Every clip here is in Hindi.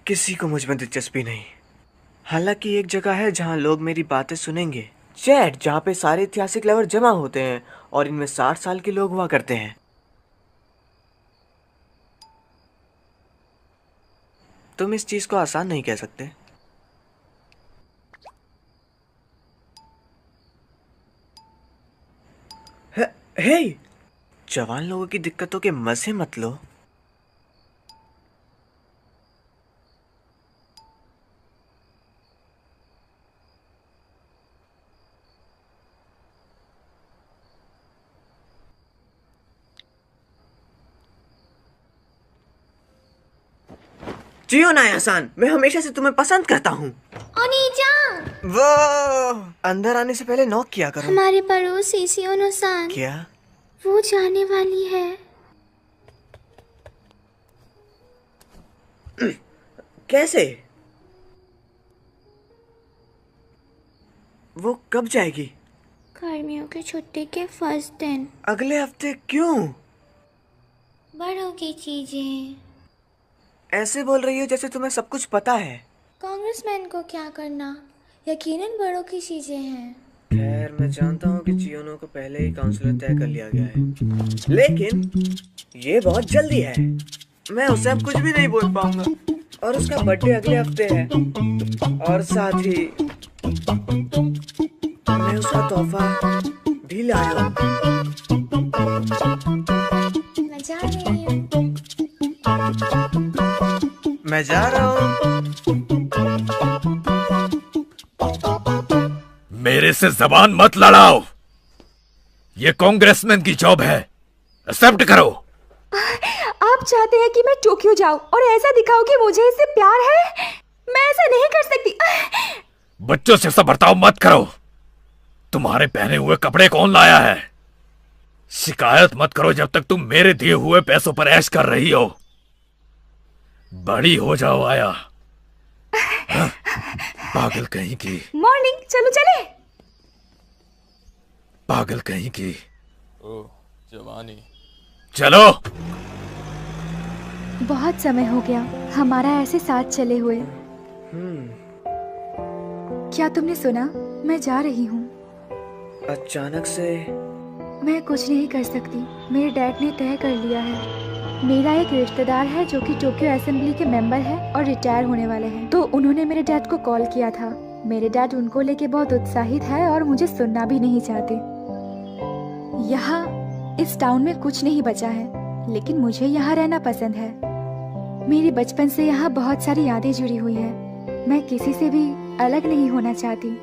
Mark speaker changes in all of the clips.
Speaker 1: किसी को मुझ में दिलचस्पी नहीं। हालांकि एक जगह है जहां लोग मेरी बातें सुनेंगे। चैट, जहां पे सारे ऐतिहासिक लवर जमा होते हैं और इनमें 60 साल के लोग हुआ करते हैं। तुम इस चीज को आसान नहीं कह सकते। हे, हे! जवान लोगों की दिक्कतों के मजे मत लो। जियो ना एहसान, मैं हमेशा से तुम्हें पसंद करता हूँ।
Speaker 2: ओनीजान,
Speaker 1: वो अंदर आने से पहले नॉक किया करो।
Speaker 2: हमारे पड़ोसी सियोनो-सान,
Speaker 1: क्या?
Speaker 2: वो जाने वाली है।
Speaker 1: कैसे? वो कब जाएगी?
Speaker 2: गर्मियों की छुट्टी के फर्स्ट दिन।
Speaker 1: अगले हफ्ते? क्यों?
Speaker 2: बड़ों की चीजें।
Speaker 1: ऐसे बोल रही हो जैसे तुम्हें सब कुछ पता है।
Speaker 2: कांग्रेसमैन को क्या करना, यकीनन बड़ों की चीजें हैं।
Speaker 1: खैर, मैं जानता हूँ कि चियोनो को पहले ही काउंसलर तय कर लिया गया है, लेकिन ये बहुत जल्दी है। मैं उसे अब कुछ भी नहीं बोल पाऊंगा। और उसका बर्थडे अगले हफ्ते है। और साथ ही मैं उसका तोहफा भी लाया हूँ।
Speaker 2: मैं जा रही हूँ।
Speaker 1: मैं जा रहा हूँ।
Speaker 3: मेरे से जबान मत लड़ाओ। ये कांग्रेसमैन की जॉब है, एक्सेप्ट करो।
Speaker 4: आप चाहते हैं कि मैं टोक्यो जाऊं और ऐसा दिखाऊं कि मुझे इससे प्यार है? मैं ऐसा नहीं कर सकती।
Speaker 3: बच्चों से ऐसा बर्ताव मत करो। तुम्हारे पहने हुए कपड़े कौन लाया है? शिकायत मत करो जब तक तुम मेरे दिए हुए पैसों पर ऐश कर रही हो। बड़ी हो जाओ आया। हाँ? पागल कहीं की।
Speaker 4: मॉर्निंग, चलो चले।
Speaker 3: पागल कहीं की।
Speaker 5: ओह, जवानी।
Speaker 3: चलो।
Speaker 4: बहुत समय हो गया हमारा ऐसे साथ चले हुए। क्या तुमने सुना? मैं जा रही हूँ।
Speaker 1: अचानक से?
Speaker 4: मैं कुछ नहीं कर सकती। मेरे डैड ने तय कर लिया है। मेरा एक रिश्तेदार है जो कि टोक्यो असेंबली के मेंबर है और रिटायर होने वाले हैं, तो उन्होंने मेरे डैड को कॉल किया था। मेरे डैड उनको लेके बहुत उत्साहित है और मुझे सुनना भी नहीं चाहते। यहाँ इस टाउन में कुछ नहीं बचा है, लेकिन मुझे यहाँ रहना पसंद है। मेरी बचपन से यहाँ बहुत सारी यादें जुड़ी हुई हैं। मैं किसी से भी अलग नहीं होना चाहती।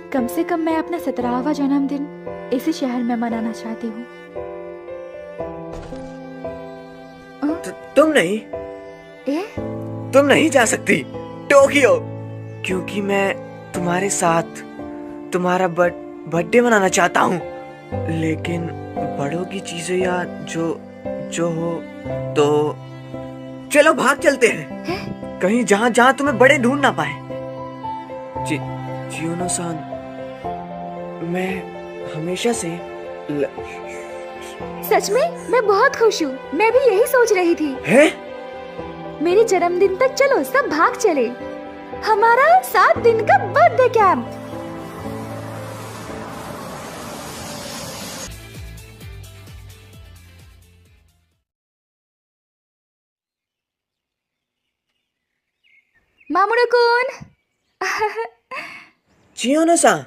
Speaker 4: कम से कम मैं अपना 17वां जन्मदिन इसी शहर में मनाना चाहती हूँ।
Speaker 1: तुम नहीं। तुम नहीं जा सकती टोक्यो, क्योंकि मैं तुम्हारे साथ तुम्हारा बर्थडे मनाना चाहता हूँ। लेकिन बड़ों की चीजें या जो जो हो तो चलो भाग चलते हैं कहीं जहां जहां तुम्हें बड़े ढूंढ ना पाए। चियोनो-सान, मैं हमेशा से
Speaker 4: सच में मैं बहुत खुश हूँ। मैं भी यही सोच रही थी।
Speaker 1: है?
Speaker 4: मेरे जन्मदिन तक चलो सब भाग चले। हमारा 7 दिन का बर्थडे कैंप। मामुरो-कुन।
Speaker 1: चियोनो-सान,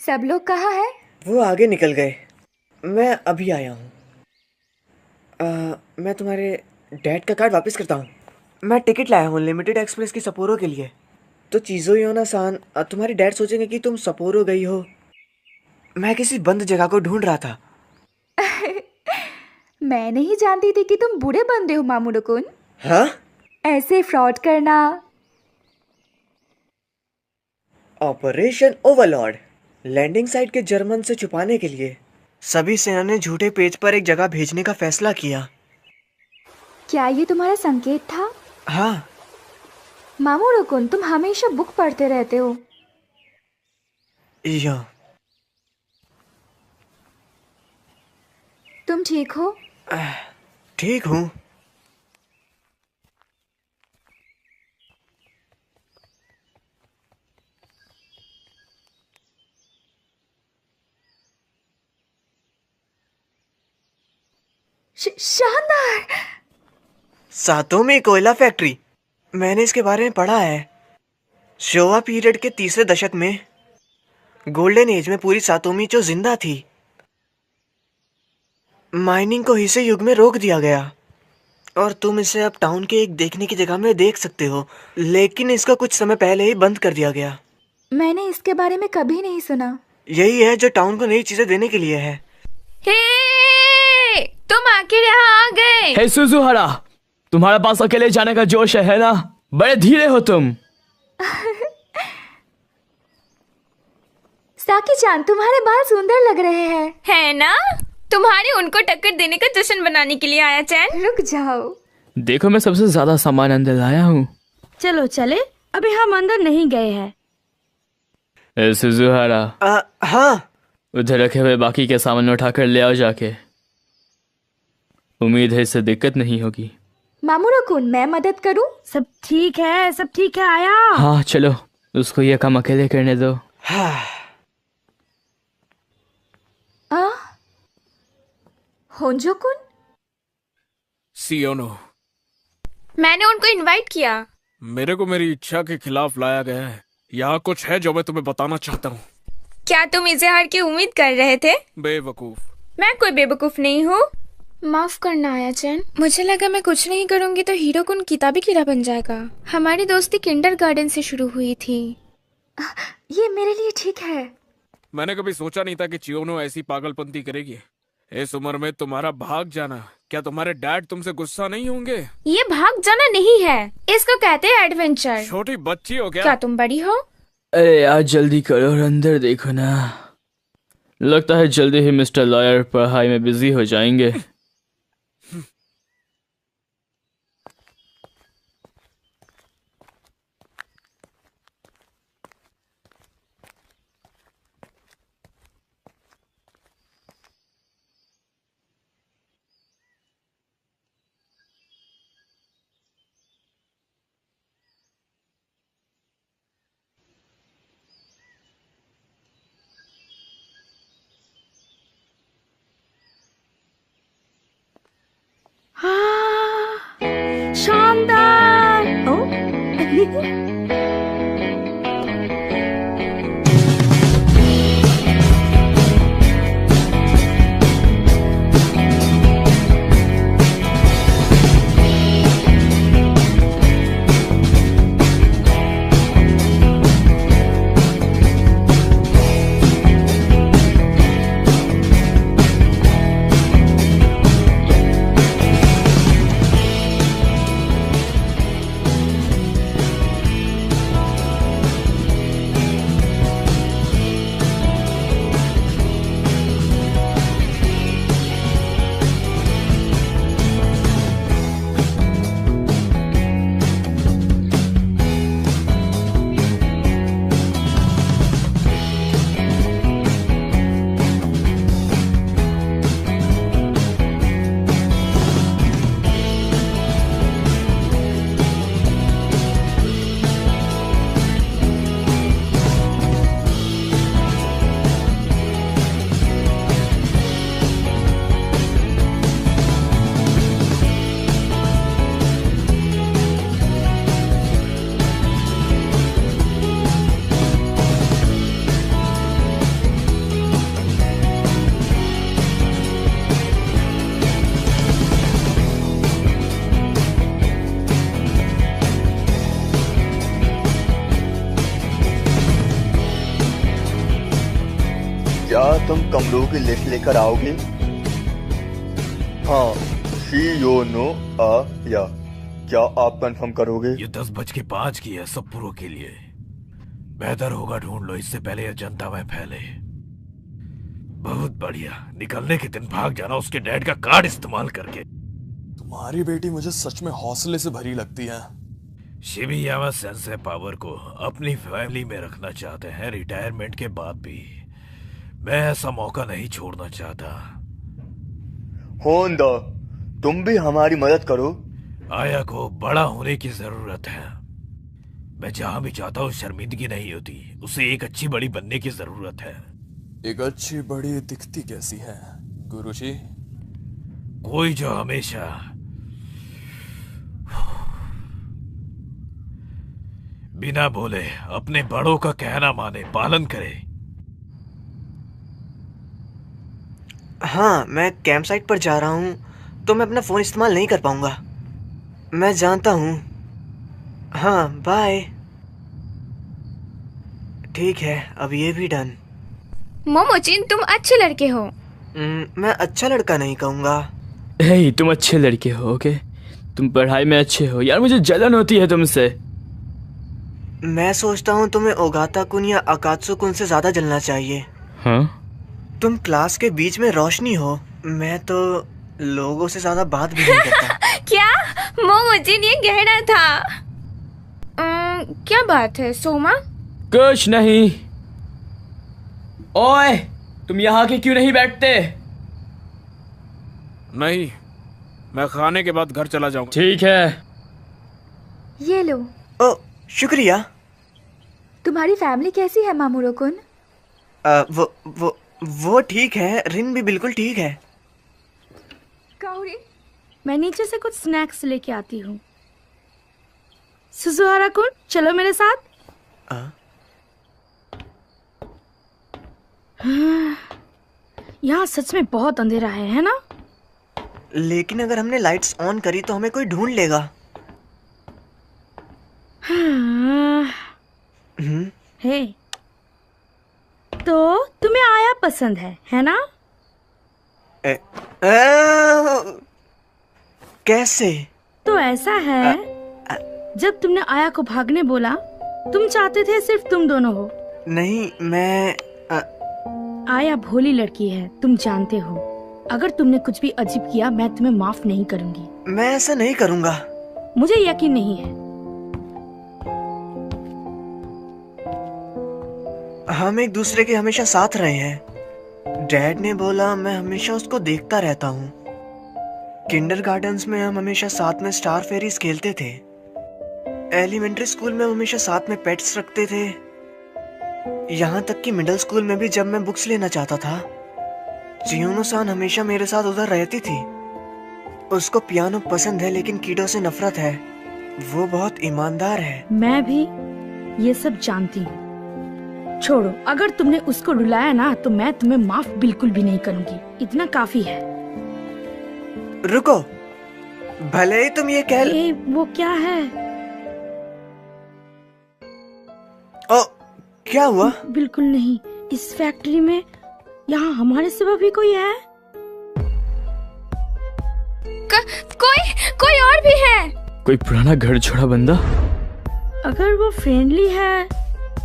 Speaker 4: सब लोग कहाँ हैं?
Speaker 1: वो आगे निकल गए। मैं अभी आया हूँ। मैं तुम्हारे डैड का कार्ड वापस करता हूँ। मैं टिकट लाया हूँ लिमिटेड एक्सप्रेस की सपोरो के लिए। तो चिज़ुयोना-सान, तुम्हारे डैड सोचेंगे कि तुम सपोरो गई हो। मैं किसी बंद जगह को ढूंढ रहा था।
Speaker 4: मैं नहीं जानती थी कि तुम बूढ़े बंदे हो मामुरो-कुन।
Speaker 1: हाँ?
Speaker 4: ऐसे फ्रॉड करना।
Speaker 1: Operation Overlord. लैंडिंग साइट के जर्मन से छुपाने के लिए सभी सेना ने झूठे पेज पर एक जगह भेजने का फैसला किया।
Speaker 4: क्या ये तुम्हारा संकेत था?
Speaker 1: हाँ।
Speaker 4: मामुरो-कुन, तुम हमेशा बुक पढ़ते रहते हो।
Speaker 1: या
Speaker 4: तुम ठीक हो?
Speaker 1: ठीक हूँ।
Speaker 4: शानदार।
Speaker 1: सातोमी कोयला फैक्ट्री, मैंने इसके बारे में पढ़ा है। शोवा पीरियड के तीसरे दशक में गोल्डन एज में पूरी सातोमी जो जिंदा थी। माइनिंग को हिसे युग में रोक दिया गया और तुम इसे अब टाउन के एक देखने की जगह में देख सकते हो, लेकिन इसका कुछ समय पहले ही बंद कर दिया गया।
Speaker 4: मैंने इसके बारे में कभी नहीं सुना।
Speaker 1: यही है जो टाउन को नई चीजें देने के लिए है।
Speaker 2: हे, तुम आखिर यहाँ आ गए।
Speaker 6: हे सुजुहारा, तुम्हारे पास अकेले जाने का जोश है ना? बड़े धीरे हो तुम।
Speaker 4: साकी-चान, तुम्हारे बाल सुंदर लग रहे हैं।
Speaker 2: है ना? तुम्हारे उनको टक्कर देने का जश्न बनाने के लिए आया चैन।
Speaker 4: रुक जाओ।
Speaker 6: देखो, मैं सबसे ज्यादा सामान अंदर लाया हूँ।
Speaker 7: चलो चले, अभी हम अंदर नहीं गए हैं।
Speaker 6: हे सुजुहारा,
Speaker 1: हाँ,
Speaker 6: उधर रखे हुए बाकी के सामान उठाकर ले आओ जाके। उम्मीद है इससे दिक्कत नहीं होगी।
Speaker 4: मामूरो-कुन, मैं मदद करूं?
Speaker 7: सब ठीक है, सब ठीक है। आया।
Speaker 6: हाँ चलो, उसको ये काम अकेले करने दो।
Speaker 4: होंजो-कुन?
Speaker 5: सियोनो,
Speaker 2: मैंने उनको इनवाइट किया।
Speaker 5: मेरे को मेरी इच्छा के खिलाफ लाया गया है। यहाँ कुछ है जो मैं तुम्हें बताना चाहता हूँ।
Speaker 2: क्या तुम इजहार की उम्मीद कर रहे थे?
Speaker 5: बेवकूफ।
Speaker 2: मैं कोई बेवकूफ नहीं हूँ। माफ करना आया चैन, मुझे लगा मैं कुछ नहीं करूँगी तो हीरो कुन किताबी कीड़ा बन जाएगा। हमारी दोस्ती किंडरगार्टन से शुरू हुई थी।
Speaker 4: ये मेरे लिए ठीक है।
Speaker 5: मैंने कभी सोचा नहीं था कि चियोनो ऐसी पागलपंती करेगी। इस उम्र में तुम्हारा भाग जाना, क्या तुम्हारे डैड तुमसे गुस्सा नहीं होंगे?
Speaker 2: ये भाग जाना नहीं है, इसको कहते हैं एडवेंचर।
Speaker 5: छोटी बच्ची हो
Speaker 2: क्या तुम बड़ी हो?
Speaker 6: अरे यार जल्दी करो और अंदर देखो ना। लगता है जल्दी ही मिस्टर लॉयर पढ़ाई में बिजी हो जाएंगे।
Speaker 7: हाँ, शानदार। ओ,
Speaker 8: क्या तुम कमरों की लिस्ट लेकर आओगे? हाँ, शियोनो आया। क्या आप कंफर्म करोगे?
Speaker 3: ये 10:05 की है सब पुरों के लिए। बेहतर होगा ढूंढ लो इससे पहले यह जनता में फैले। बहुत बढ़िया, निकलने के दिन भाग जाना उसके डैड का कार्ड इस्तेमाल करके।
Speaker 5: तुम्हारी बेटी मुझे सच में हौसले से भरी लगती है।
Speaker 3: शिबियामा सेंसे पावर को अपनी फैमिली में रखना चाहते हैं रिटायरमेंट के बाद भी। मैं ऐसा मौका नहीं छोड़ना चाहता।
Speaker 8: होंडा, तुम भी हमारी मदद करो।
Speaker 3: आया को बड़ा होने की जरूरत है। मैं जहां भी जाता हूँ शर्मिंदगी नहीं होती। उसे एक अच्छी बड़ी बनने की जरूरत है।
Speaker 5: एक अच्छी बड़ी दिखती कैसी है गुरुजी?
Speaker 3: कोई जो हमेशा बिना बोले अपने बड़ों का कहना माने, पालन करे।
Speaker 1: हाँ, मैं कैंप साइट पर जा रहा हूँ तो मैं अपना फ़ोन इस्तेमाल नहीं कर पाऊंगा। मैं जानता हूँ। हाँ, बाय। ठीक है, अब ये भी डन।
Speaker 2: मोमोचिन, तुम अच्छे लड़के हो।
Speaker 1: मैं अच्छा लड़का नहीं कहूँगा।
Speaker 6: हे, तुम अच्छे लड़के हो, ओके? तुम पढ़ाई में अच्छे हो। यार मुझे जलन होती है तुमसे।
Speaker 1: मैं सोचता हूँ तुम्हें ओगाता कुन या अकात्सु कुन से ज्यादा जलना चाहिए।
Speaker 6: हाँ?
Speaker 1: तुम क्लास के बीच में रोशनी हो। मैं तो लोगों से ज्यादा बात भी नहीं करता।
Speaker 2: क्या मोमोचिन, ये कहना था? क्या बात है सोमा?
Speaker 6: कुछ नहीं। ओए, तुम यहाँ के क्यों नहीं बैठते?
Speaker 5: नहीं, मैं खाने के बाद घर चला जाऊंगा।
Speaker 6: ठीक है।
Speaker 4: ये लो।
Speaker 1: ओ, शुक्रिया।
Speaker 4: तुम्हारी फैमिली कैसी है मामूरो कुन?
Speaker 1: वो ठीक है। रिन भी बिल्कुल ठीक है।
Speaker 7: काओरी, मैं नीचे से कुछ स्नैक्स लेके आती हूँ। सुजुहारा कुन, चलो मेरे साथ। यहाँ सच में बहुत अंधेरा है ना?
Speaker 1: लेकिन अगर हमने लाइट्स ऑन करी तो हमें कोई ढूंढ लेगा।
Speaker 7: हे, तो तुम्हें आया पसंद है ना?
Speaker 1: कैसे?
Speaker 7: तो ऐसा है, जब तुमने आया को भागने बोला, तुम चाहते थे सिर्फ तुम दोनों हो।
Speaker 1: नहीं, मैं
Speaker 7: आया भोली लड़की है, तुम जानते हो। अगर तुमने कुछ भी अजीब किया, मैं तुम्हें माफ नहीं करूंगी।
Speaker 1: मैं ऐसा नहीं करूंगा।
Speaker 7: मुझे यकीन नहीं है।
Speaker 1: हम एक दूसरे के हमेशा साथ रहे हैं। डैड ने बोला, मैं हमेशा उसको देखता रहता हूँ। किंडरगार्टन्स में हम हमेशा साथ में स्टार फेरीज खेलते थे। एलिमेंट्री स्कूल में हम हमेशा साथ में पेट्स रखते थे। यहाँ तक कि मिडिल स्कूल में भी जब मैं बुक्स लेना चाहता था, चियोनो-सान हमेशा मेरे साथ उधर रहती थी। उसको पियानो पसंद है लेकिन कीडो से नफरत है। वो बहुत ईमानदार है।
Speaker 7: मैं भी ये सब जानती हूँ। छोड़ो, अगर तुमने उसको रुलाया ना तो मैं तुम्हें माफ बिल्कुल भी नहीं करूंगी। इतना काफी है।
Speaker 1: रुको, भले ही तुम ये कह
Speaker 7: वो क्या है?
Speaker 1: ओ, क्या हुआ?
Speaker 7: बिल्कुल नहीं। इस फैक्ट्री में यहाँ हमारे सिवा भी कोई है?
Speaker 2: कोई और भी है?
Speaker 6: कोई पुराना घर छोड़ा बंदा?
Speaker 7: अगर वो फ्रेंडली है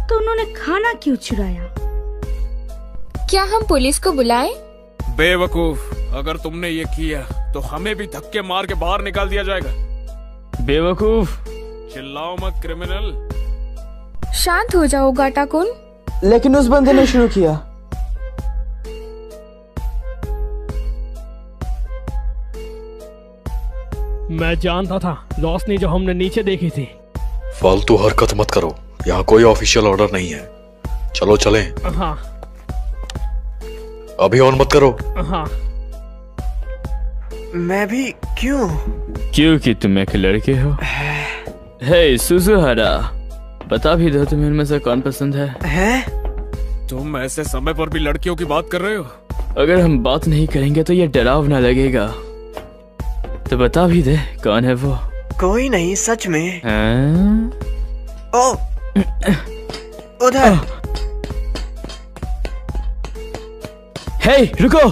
Speaker 7: तो उन्होंने खाना क्यों चुराया?
Speaker 2: क्या हम पुलिस को बुलाएं?
Speaker 5: बेवकूफ, अगर तुमने ये किया तो हमें भी धक्के मार के बाहर निकाल दिया जाएगा।
Speaker 6: बेवकूफ,
Speaker 5: चिल्लाओ मत क्रिमिनल।
Speaker 2: शांत हो जाओ गाटा कुन।
Speaker 1: लेकिन उस बंदे ने शुरू किया।
Speaker 9: मैं जानता था, रोशनी जो हमने नीचे देखी थी।
Speaker 3: फालतू हरकत मत करो, यहाँ कोई ऑफिशियल ऑर्डर नहीं है। चलो चलें।
Speaker 9: हाँ।
Speaker 3: अभी ऑन मत करो।
Speaker 9: हाँ।
Speaker 1: मैं भी क्यों?
Speaker 6: क्योंकि तुम एक लड़के हो। हे सुजुहारा, बता भी दो तुम्हें इनमें से कौन पसंद है?
Speaker 5: तुम ऐसे समय पर भी लड़कियों की बात कर रहे हो?
Speaker 6: अगर हम बात नहीं करेंगे तो ये डरावना लगेगा। तो बता भी दे कौन है वो?
Speaker 1: कोई नहीं, सच में। ओ, उधर।
Speaker 6: हे, रुको।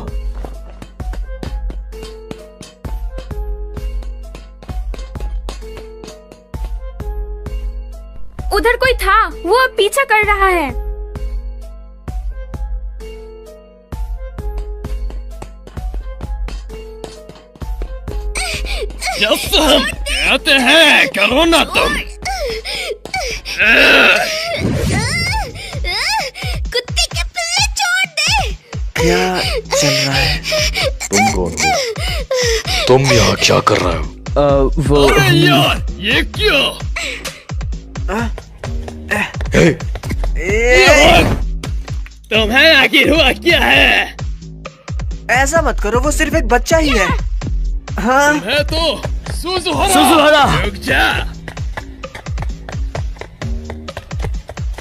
Speaker 2: उधर कोई था, वो अब पीछा कर रहा है।
Speaker 3: कहते हैं करो ना तुम।
Speaker 2: कुत्ते के पिल्ले छोड़ दे।
Speaker 1: क्या चल रहा है?
Speaker 3: तुम कौन हो? तुम यहाँ क्या कर रहे हो?
Speaker 6: वो
Speaker 3: यार, ये क्या?
Speaker 9: तुम्हें आखिर हुआ क्या है?
Speaker 1: ऐसा मत करो, वो सिर्फ एक बच्चा ही है। हाँ
Speaker 3: है तो
Speaker 6: सुजुहारा!
Speaker 3: रुक जा।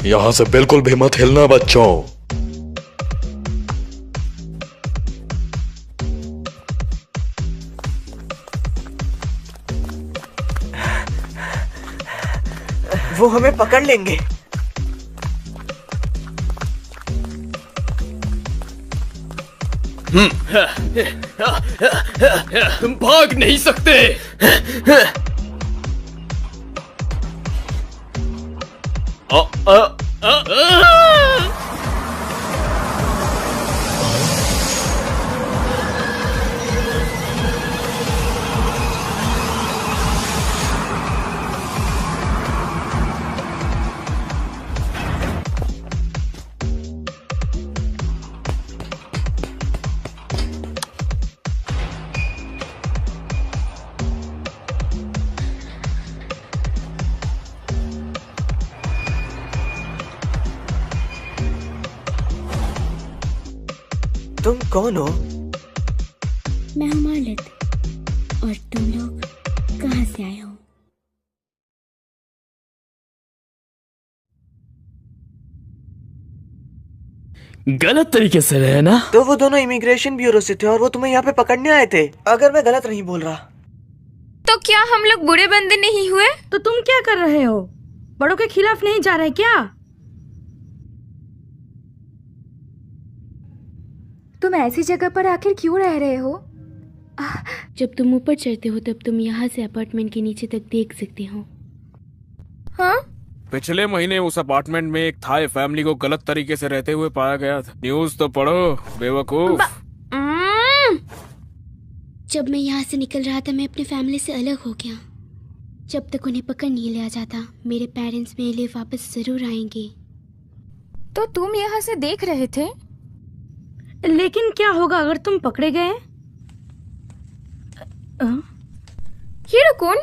Speaker 8: यहाँ से बिल्कुल भी मत हिलना बच्चों।
Speaker 1: वो हमें पकड़ लेंगे।
Speaker 3: तुम भाग नहीं सकते।
Speaker 1: तुम कौन हो?
Speaker 2: मैं हूँ मालिक। और तुम लोग कहाँ से आए हो?
Speaker 6: गलत तरीके से रहे ना?
Speaker 1: तो वो दोनों इमिग्रेशन ब्यूरो से थे और वो तुम्हें यहाँ पे पकड़ने आए थे, अगर मैं गलत नहीं बोल रहा।
Speaker 2: तो क्या हम लोग बुरे बंदे नहीं हुए?
Speaker 7: तो तुम क्या कर रहे हो? बड़ों के खिलाफ नहीं जा रहे क्या?
Speaker 4: तुम ऐसी जगह पर आखिर क्यों रह रहे हो?
Speaker 2: जब तुम ऊपर चढ़ते हो तब तुम यहाँ से अपार्टमेंट के नीचे तक देख सकते हो। हाँ?
Speaker 5: पिछले महीने उस अपार्टमेंट में एक थाई फैमिली को गलत तरीके से रहते हुए पाया गया था। न्यूज़ तो पढ़ो बेवकूफ।
Speaker 2: जब मैं यहाँ से निकल रहा था मैं अपने फैमिली से अलग हो गया। जब तक उन्हें पकड़ नहीं लिया जाता मेरे पेरेंट्स मेरे लिए वापस जरूर आएंगे। तो तुम यहाँ से देख रहे थे?
Speaker 7: लेकिन क्या होगा अगर तुम पकड़े गए?
Speaker 2: हीरो कौन?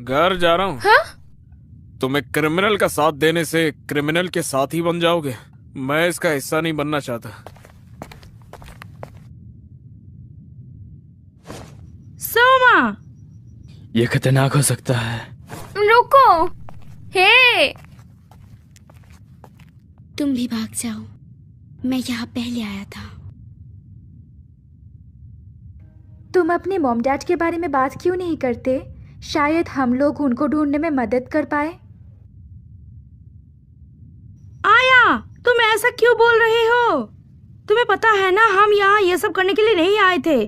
Speaker 5: घर जा रहा हूँ।
Speaker 2: हाँ?
Speaker 5: तुम एक क्रिमिनल का साथ देने से क्रिमिनल के साथ ही बन जाओगे। मैं इसका हिस्सा नहीं बनना चाहता।
Speaker 7: सोमा!
Speaker 6: ये खतरनाक हो सकता है।
Speaker 2: रुको! हे! तुम भी भाग जाओ। मैं यहाँ पहले आया था।
Speaker 4: तुम अपने मॉम डैड के बारे में बात क्यों नहीं करते? शायद हम लोग उनको ढूंढने में मदद कर पाए।
Speaker 7: आया, तुम ऐसा क्यों बोल रहे हो? तुम्हें पता है ना हम यहाँ ये सब करने के लिए नहीं आए थे।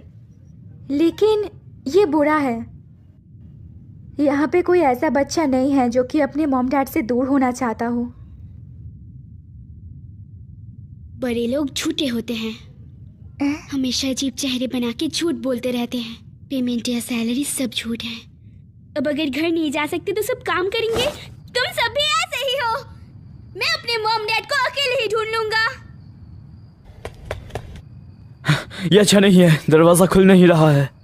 Speaker 4: लेकिन ये बुरा है। यहाँ पे कोई ऐसा बच्चा नहीं है जो कि अपने मॉम डैड से दूर होना चाहता हो।
Speaker 2: बड़े लोग झूठे होते हैं। हमेशा अजीब चेहरे बना के झूठ बोलते रहते हैं। पेमेंट या सैलरी सब झूठ है। अब अगर घर नहीं जा सकते तो सब काम करेंगे। तुम सब भी ऐसे ही हो। मैं अपने मॉम डैड को अकेले ही ढूंढ लूंगा।
Speaker 6: ये अच्छा नहीं है, दरवाजा खुल नहीं रहा है।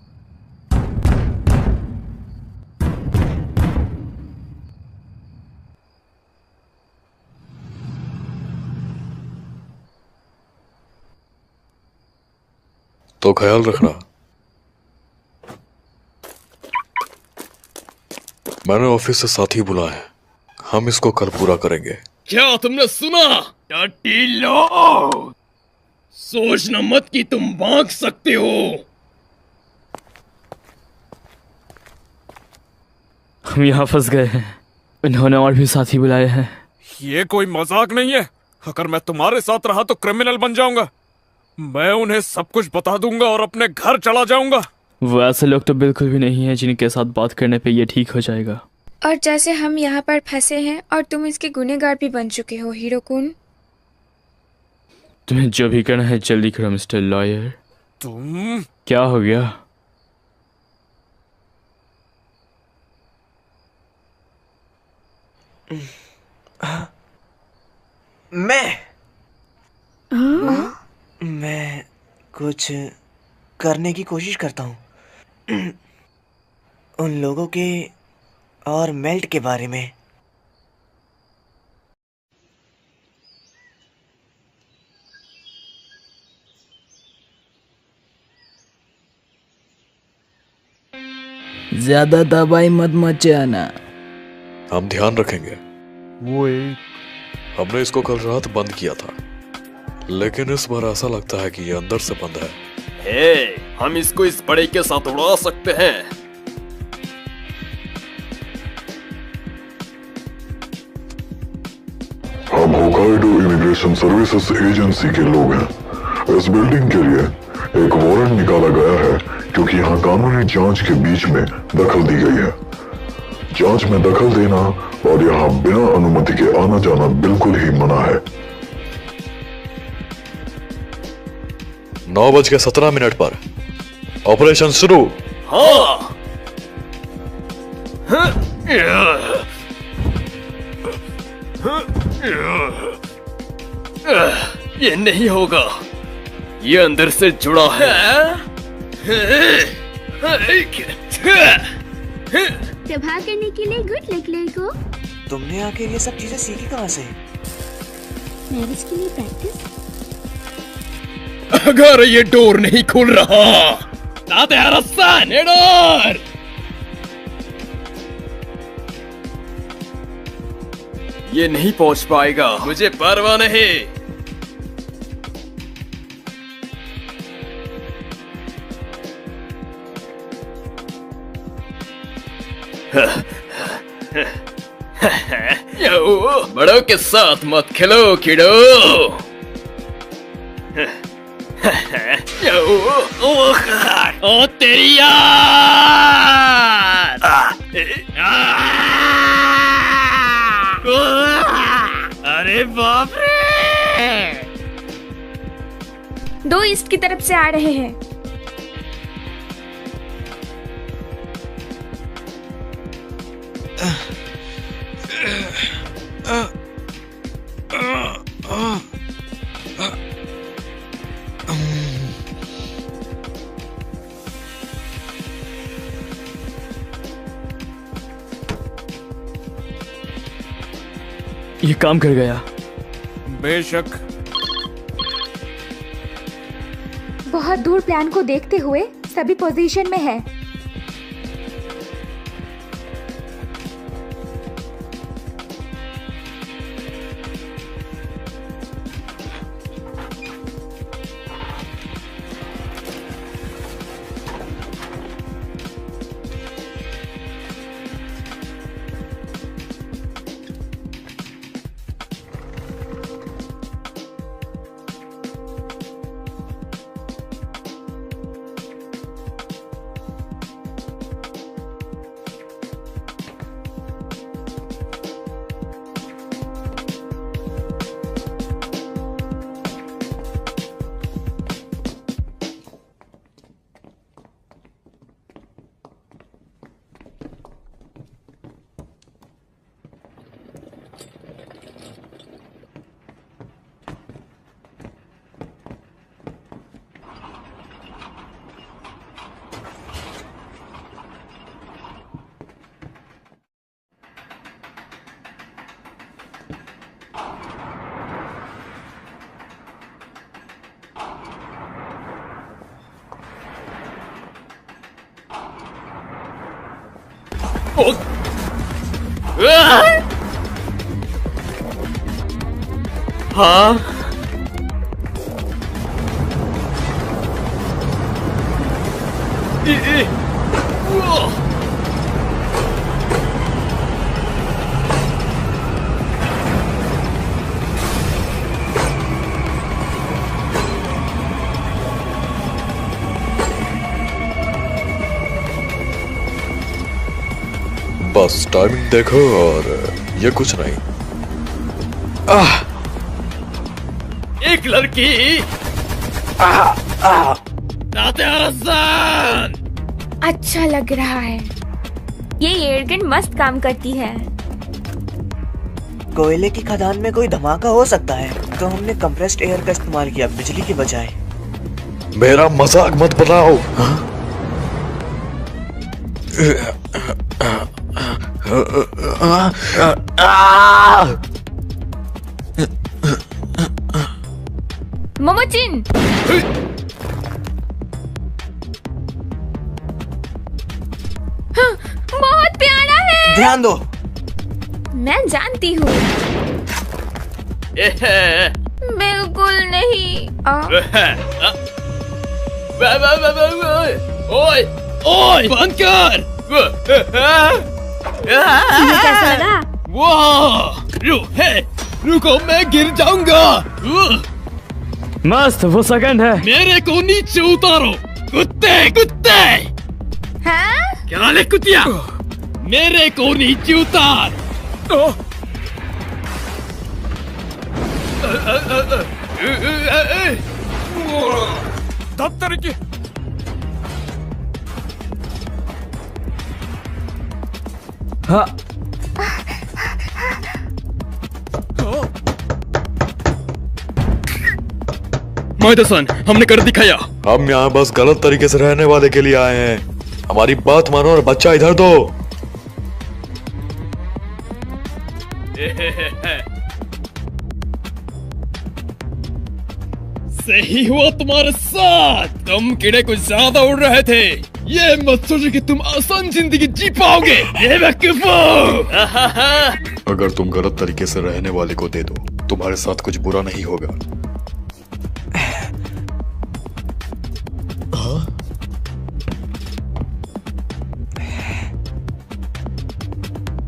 Speaker 8: तो ख्याल रखना। मैंने ऑफिस से साथी बुलाए हैं, हम इसको कल पूरा करेंगे।
Speaker 3: क्या तुमने सुना? टट्टी लो, सोचना मत कि तुम भाग सकते हो।
Speaker 6: हम यहाँ फंस गए हैं। इन्होंने और भी साथी बुलाए हैं।
Speaker 5: ये कोई मजाक नहीं है। अगर मैं तुम्हारे साथ रहा तो क्रिमिनल बन जाऊंगा। मैं उन्हें सब कुछ बता दूंगा और अपने घर चला जाऊंगा।
Speaker 6: वो ऐसे लोग तो बिल्कुल भी नहीं है जिनके साथ बात करने पे ये ठीक हो जाएगा।
Speaker 2: और जैसे हम यहाँ पर फंसे हैं और तुम इसके गुनहगार भी बन चुके हो हीरो कुन।
Speaker 6: तुम्हें जो भी करना है जल्दी करो मिस्टर लॉयर।
Speaker 5: तुम
Speaker 6: क्या हो गया?
Speaker 1: मैं कुछ करने की कोशिश करता हूँ उन लोगों के और मेल्ट के बारे में।
Speaker 6: ज्यादा दवाई मत मचाना।
Speaker 3: हम ध्यान रखेंगे।
Speaker 8: वो एक
Speaker 3: हमने इसको कल रात बंद किया था, लेकिन इस बार ऐसा लगता है कि ये अंदर से बंद है।
Speaker 5: हम इसको इस बड़े के साथ उड़ा सकते हैं।
Speaker 10: हम होकाइडो इमिग्रेशन सर्विसेज एजेंसी के लोग हैं। इस बिल्डिंग के लिए एक वारंट निकाला गया है क्योंकि यहाँ कानूनी जांच के बीच में दखल दी गई है। जांच में दखल देना और यहाँ बिना अनुमति के आना जाना बिल्कुल ही मना है।
Speaker 3: 9:17 पर ऑपरेशन शुरू।
Speaker 5: हाँ। ये नहीं होगा, ये अंदर से जुड़ा है।
Speaker 2: प्रभाव करने के लिए गुड लक लड़को।
Speaker 1: तुमने आखिर ये सब चीजें सीखी कहाँ से?
Speaker 2: मैरिज के लिए प्रैक्टिस।
Speaker 5: अगर ये डोर नहीं खुल रहा, ताते हरस्सान ये डोर। ये नहीं पहुंच पाएगा, मुझे परवाह नहीं। बड़ों के साथ मत खेलो किडो। ओ तेरी यार। अरे बाप रे।
Speaker 4: 2 ईस्ट की तरफ से आ रहे हैं।
Speaker 6: ये काम कर गया।
Speaker 5: बेशक।
Speaker 4: बहुत दूर प्लान को देखते हुए सभी पोजीशन में है।
Speaker 5: हाँ।
Speaker 3: बस टाइमिंग देखो और ये कुछ नहीं।
Speaker 5: एक लड़की।
Speaker 4: अच्छा लग रहा है। ये एयरगन मस्त काम करती है।
Speaker 1: कोयले की खदान में कोई धमाका हो सकता है, तो हमने कंप्रेस्ड एयर का इस्तेमाल किया बिजली के बजाय।
Speaker 3: मेरा मजाक मत बनाओ।
Speaker 4: मोमोचिन। हाँ।
Speaker 1: ध्यान दो।
Speaker 11: मैं जानती हूँ। बिल्कुल नहीं।
Speaker 3: ओए ओए बंद कर।
Speaker 2: ये कैसा लगा?
Speaker 3: वाह रुको मैं गिर जाऊंगा।
Speaker 6: मस्त, वो सेकंड है।
Speaker 3: मेरे को नीचे उतारो कुत्ते कुत्ते।
Speaker 11: हाँ?
Speaker 3: क्या ले कुतिया, मेरे को नीचे उतार।
Speaker 5: दफ्तर की
Speaker 6: हाँ
Speaker 3: माइदसन, हमने कर दिखाया।
Speaker 10: हम यहाँ बस गलत तरीके से रहने वाले के लिए आए हैं। हमारी बात मानो और बच्चा इधर दो।
Speaker 3: सही हुआ तुम्हारे साथ, तुम कीड़े कुछ ज्यादा उड़ रहे थे। ये मत सोचो कि तुम आसान जिंदगी जी पाओगे। ये बेवकूफो।
Speaker 10: अगर तुम गलत तरीके से रहने वाले को दे दो, तुम्हारे साथ कुछ बुरा नहीं होगा।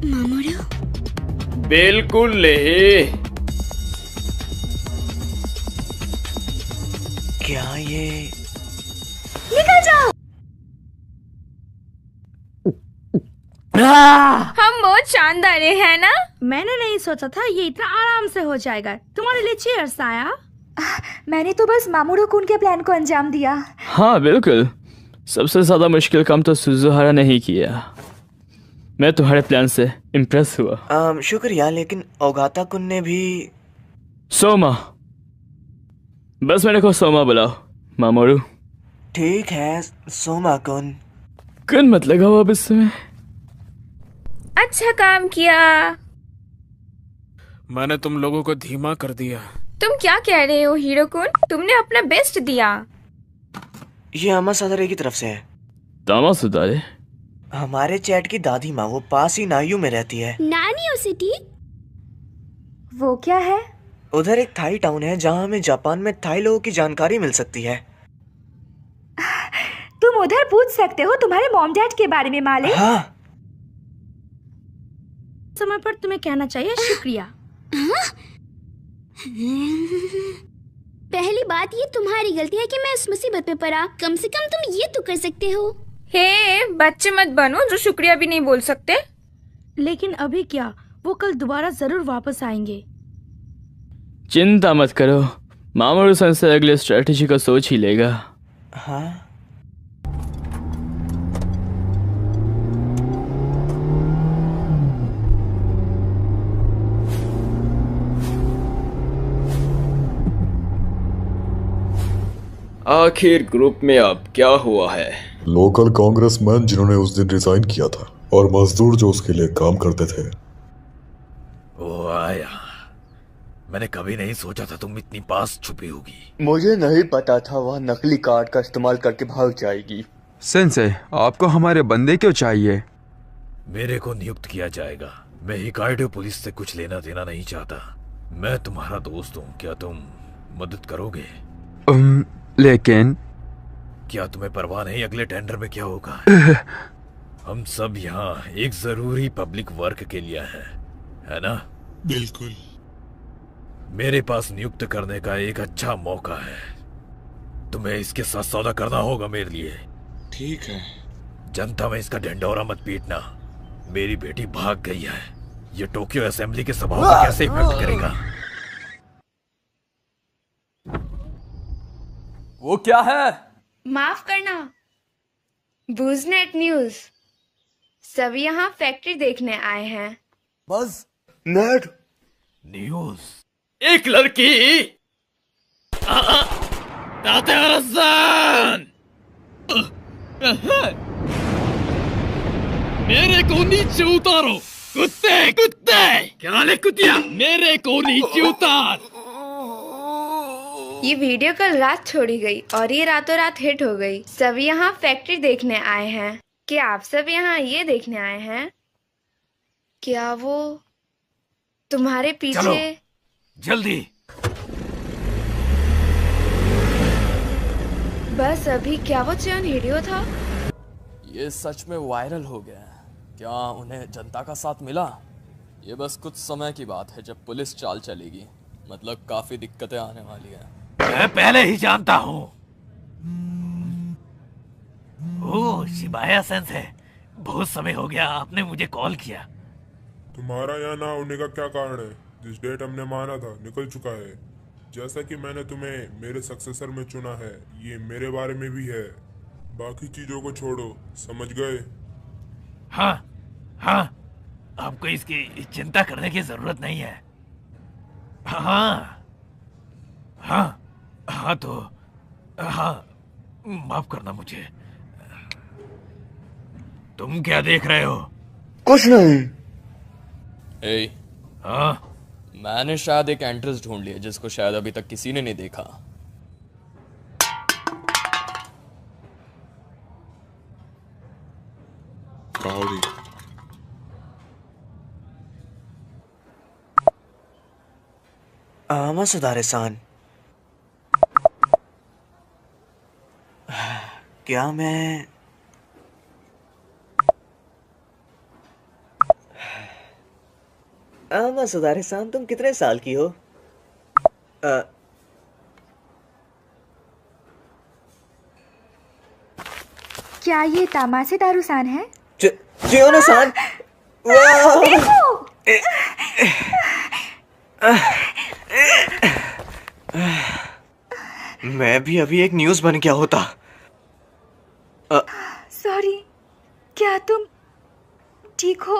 Speaker 2: मामोरू?
Speaker 3: बिल्कुल नहीं।
Speaker 1: क्या ये?
Speaker 11: निकल जाओ। हम बहुत शानदार है ना?
Speaker 7: मैंने नहीं सोचा था ये इतना आराम से हो जाएगा। तुम्हारे लिए चीयर्स आया।
Speaker 4: मैंने तो बस मामोरू कुन के प्लान को अंजाम दिया।
Speaker 6: हाँ बिल्कुल, सबसे ज्यादा मुश्किल काम तो सुजुहारा ने ही किया। मैं तुम्हारे प्लान से इम्प्रेस हुआ।
Speaker 1: शुक्रिया, लेकिन ओगाता कुन ने भी।
Speaker 6: सोमा, बस मेरे को सोमा बुलाओ। मामोरू।
Speaker 1: ठीक है सोमा कुन।
Speaker 6: कुन मत लगाओ अब इसमें।
Speaker 11: अच्छा काम किया।
Speaker 5: मैंने तुम लोगों को धीमा कर दिया।
Speaker 11: तुम क्या कह रहे हो हीरो कुन? तुमने अपना बेस्ट दिया।
Speaker 1: ये अमा सदरे की तरफ से है।
Speaker 6: दामा सुधारे?
Speaker 1: हमारे चैट की दादी माँ, वो पास ही नायू में रहती है।
Speaker 2: नानी सिटी?
Speaker 4: वो क्या है?
Speaker 1: उधर एक थाई टाउन है जहाँ हमें जापान में थाई लोगों की जानकारी मिल सकती है।
Speaker 4: तुम उधर पूछ सकते हो तुम्हारे मॉम डैड के बारे में मालिक।
Speaker 1: हाँ।
Speaker 7: समय पर तुम्हें कहना चाहिए शुक्रिया।
Speaker 2: पहली बात ये तुम्हारी गलती है कि मैं इस मुसीबत में पड़ा। कम से कम तुम ये तो कर सकते हो।
Speaker 11: हे बच्चे मत बनो जो शुक्रिया भी नहीं बोल सकते।
Speaker 7: लेकिन अभी क्या, वो कल दोबारा जरूर वापस आएंगे।
Speaker 6: चिंता मत करो, मामोरू सन से अगले स्ट्रेटेजी का सोच ही लेगा।
Speaker 1: हाँ।
Speaker 3: आखिर ग्रुप में अब क्या हुआ है?
Speaker 10: लोकल कांग्रेसमैन जिन्होंने उस दिन रिजाइन किया था और मजदूर जो उसके लिए काम करते थे।
Speaker 3: वो आया। मैंने कभी नहीं सोचा था तुम इतनी पास छुपी होगी।
Speaker 8: मुझे नहीं पता था वह नकली कार्ड का इस्तेमाल करके भाग जाएगी।
Speaker 12: सेंसे, आपको हमारे बंदे क्यों चाहिए?
Speaker 3: मेरे को नियुक्त किया जाएगा। मैं हिकाइडो पुलिस से कुछ लेना देना नहीं चाहता। मैं तुम्हारा दोस्त हूँ, क्या तुम मदद करोगे?
Speaker 12: लेकिन
Speaker 3: क्या तुम्हें परवाह नहीं अगले टेंडर में क्या होगा? हम सब यहाँ एक जरूरी पब्लिक वर्क के लिए हैं, है ना?
Speaker 13: बिल्कुल।
Speaker 3: मेरे पास नियुक्त करने का एक अच्छा मौका है। तुम्हें इसके साथ सौदा करना होगा मेरे लिए।
Speaker 13: ठीक है।
Speaker 3: जनता में इसका ढिंढोरा मत पीटना। मेरी बेटी भाग गई है। ये टोक्यो असेंबली के सभाओं को कैसे इफेक्ट करेगा?
Speaker 6: वो क्या है?
Speaker 11: माफ करना, बूजनेट न्यूज। सब यहाँ फैक्ट्री देखने आए हैं।
Speaker 8: बस नेट
Speaker 3: न्यूज। एक लड़की तातेहरसान मेरे को नीचे उतारो कुत्ते कुत्ते। क्या ले कुतिया, मेरे को नीचे उतार।
Speaker 11: ये वीडियो कल रात छोड़ी गई और ये रातों रात हिट हो गई। सब यहाँ फैक्ट्री देखने आए हैं। क्या आप सब यहाँ ये देखने आए हैं? क्या वो तुम्हारे
Speaker 3: चलो
Speaker 11: पीछे?
Speaker 3: जल्दी।
Speaker 11: बस अभी क्या वो चयन वीडियो था?
Speaker 6: ये सच में वायरल हो गया है। क्या उन्हें जनता का साथ मिला? ये बस कुछ समय की बात है जब पुलिस चाल चलेगी। मतलब काफी दिक्कतें आने वाली हैं।
Speaker 3: मैं पहले ही जानता हूँ। ओह, शिबाया सेंस है। बहुत समय हो गया आपने मुझे कॉल किया।
Speaker 13: तुम्हारा यहाँ ना होने का क्या कारण है? जिस डेट हमने माना था निकल चुका है। जैसा कि मैंने तुम्हें मेरे सक्सेसर में चुना है, ये मेरे बारे में भी है। बाकी चीजों को छोड़ो, समझ गए?
Speaker 3: हाँ हाँ, आपको इसकी चिंता करने की जरूरत नहीं है। हाँ हाँ हाँ, तो हाँ, माफ करना मुझे। तुम क्या देख रहे हो?
Speaker 8: कुछ नहीं।
Speaker 6: ए,
Speaker 3: हाँ,
Speaker 6: मैंने शायद एक एंट्रेंस ढूंढ लिया जिसको शायद अभी तक किसी ने नहीं देखा।
Speaker 13: कावड़ी।
Speaker 1: मसुदारे-सान, क्या मैं मसुदारे-सान, तुम कितने साल की हो?
Speaker 4: क्या ये तामासे दारूसान है?
Speaker 1: चियोनो-सान, मैं भी अभी एक न्यूज़ बन गया होता।
Speaker 4: सॉरी, क्या तुम ठीक हो?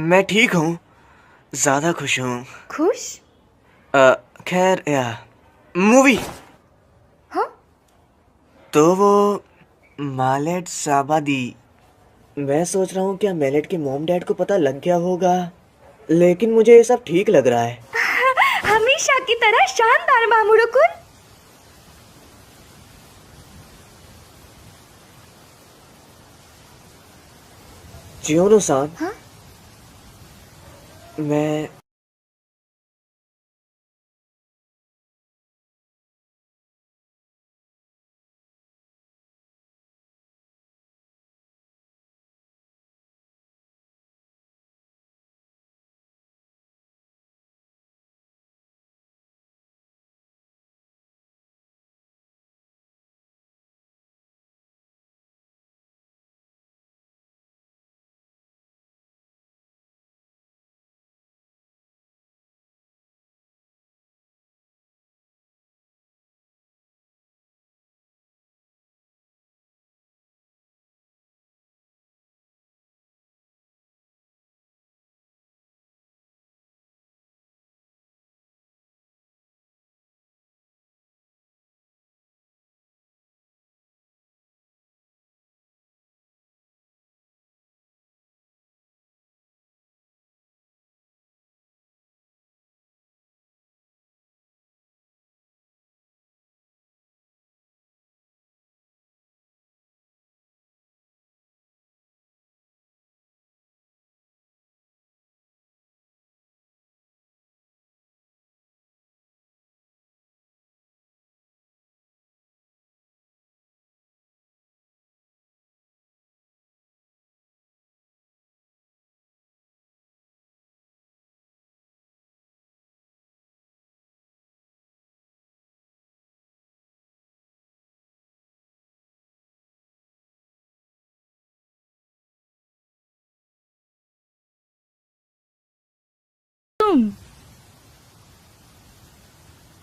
Speaker 1: मैं ठीक हूँ, ज्यादा खुश हूँ।
Speaker 4: खुश?
Speaker 1: खैर, मूवी।
Speaker 4: हाँ?
Speaker 1: तो वो मालेट साबादी, मैं सोच रहा हूँ क्या मेलेट के मॉम डैड को पता लग गया होगा, लेकिन मुझे ये सब ठीक लग रहा है।
Speaker 4: हमेशा की तरह शानदार मामूरुकुन।
Speaker 1: चियोनो-सान,
Speaker 4: हाँ?
Speaker 1: मैं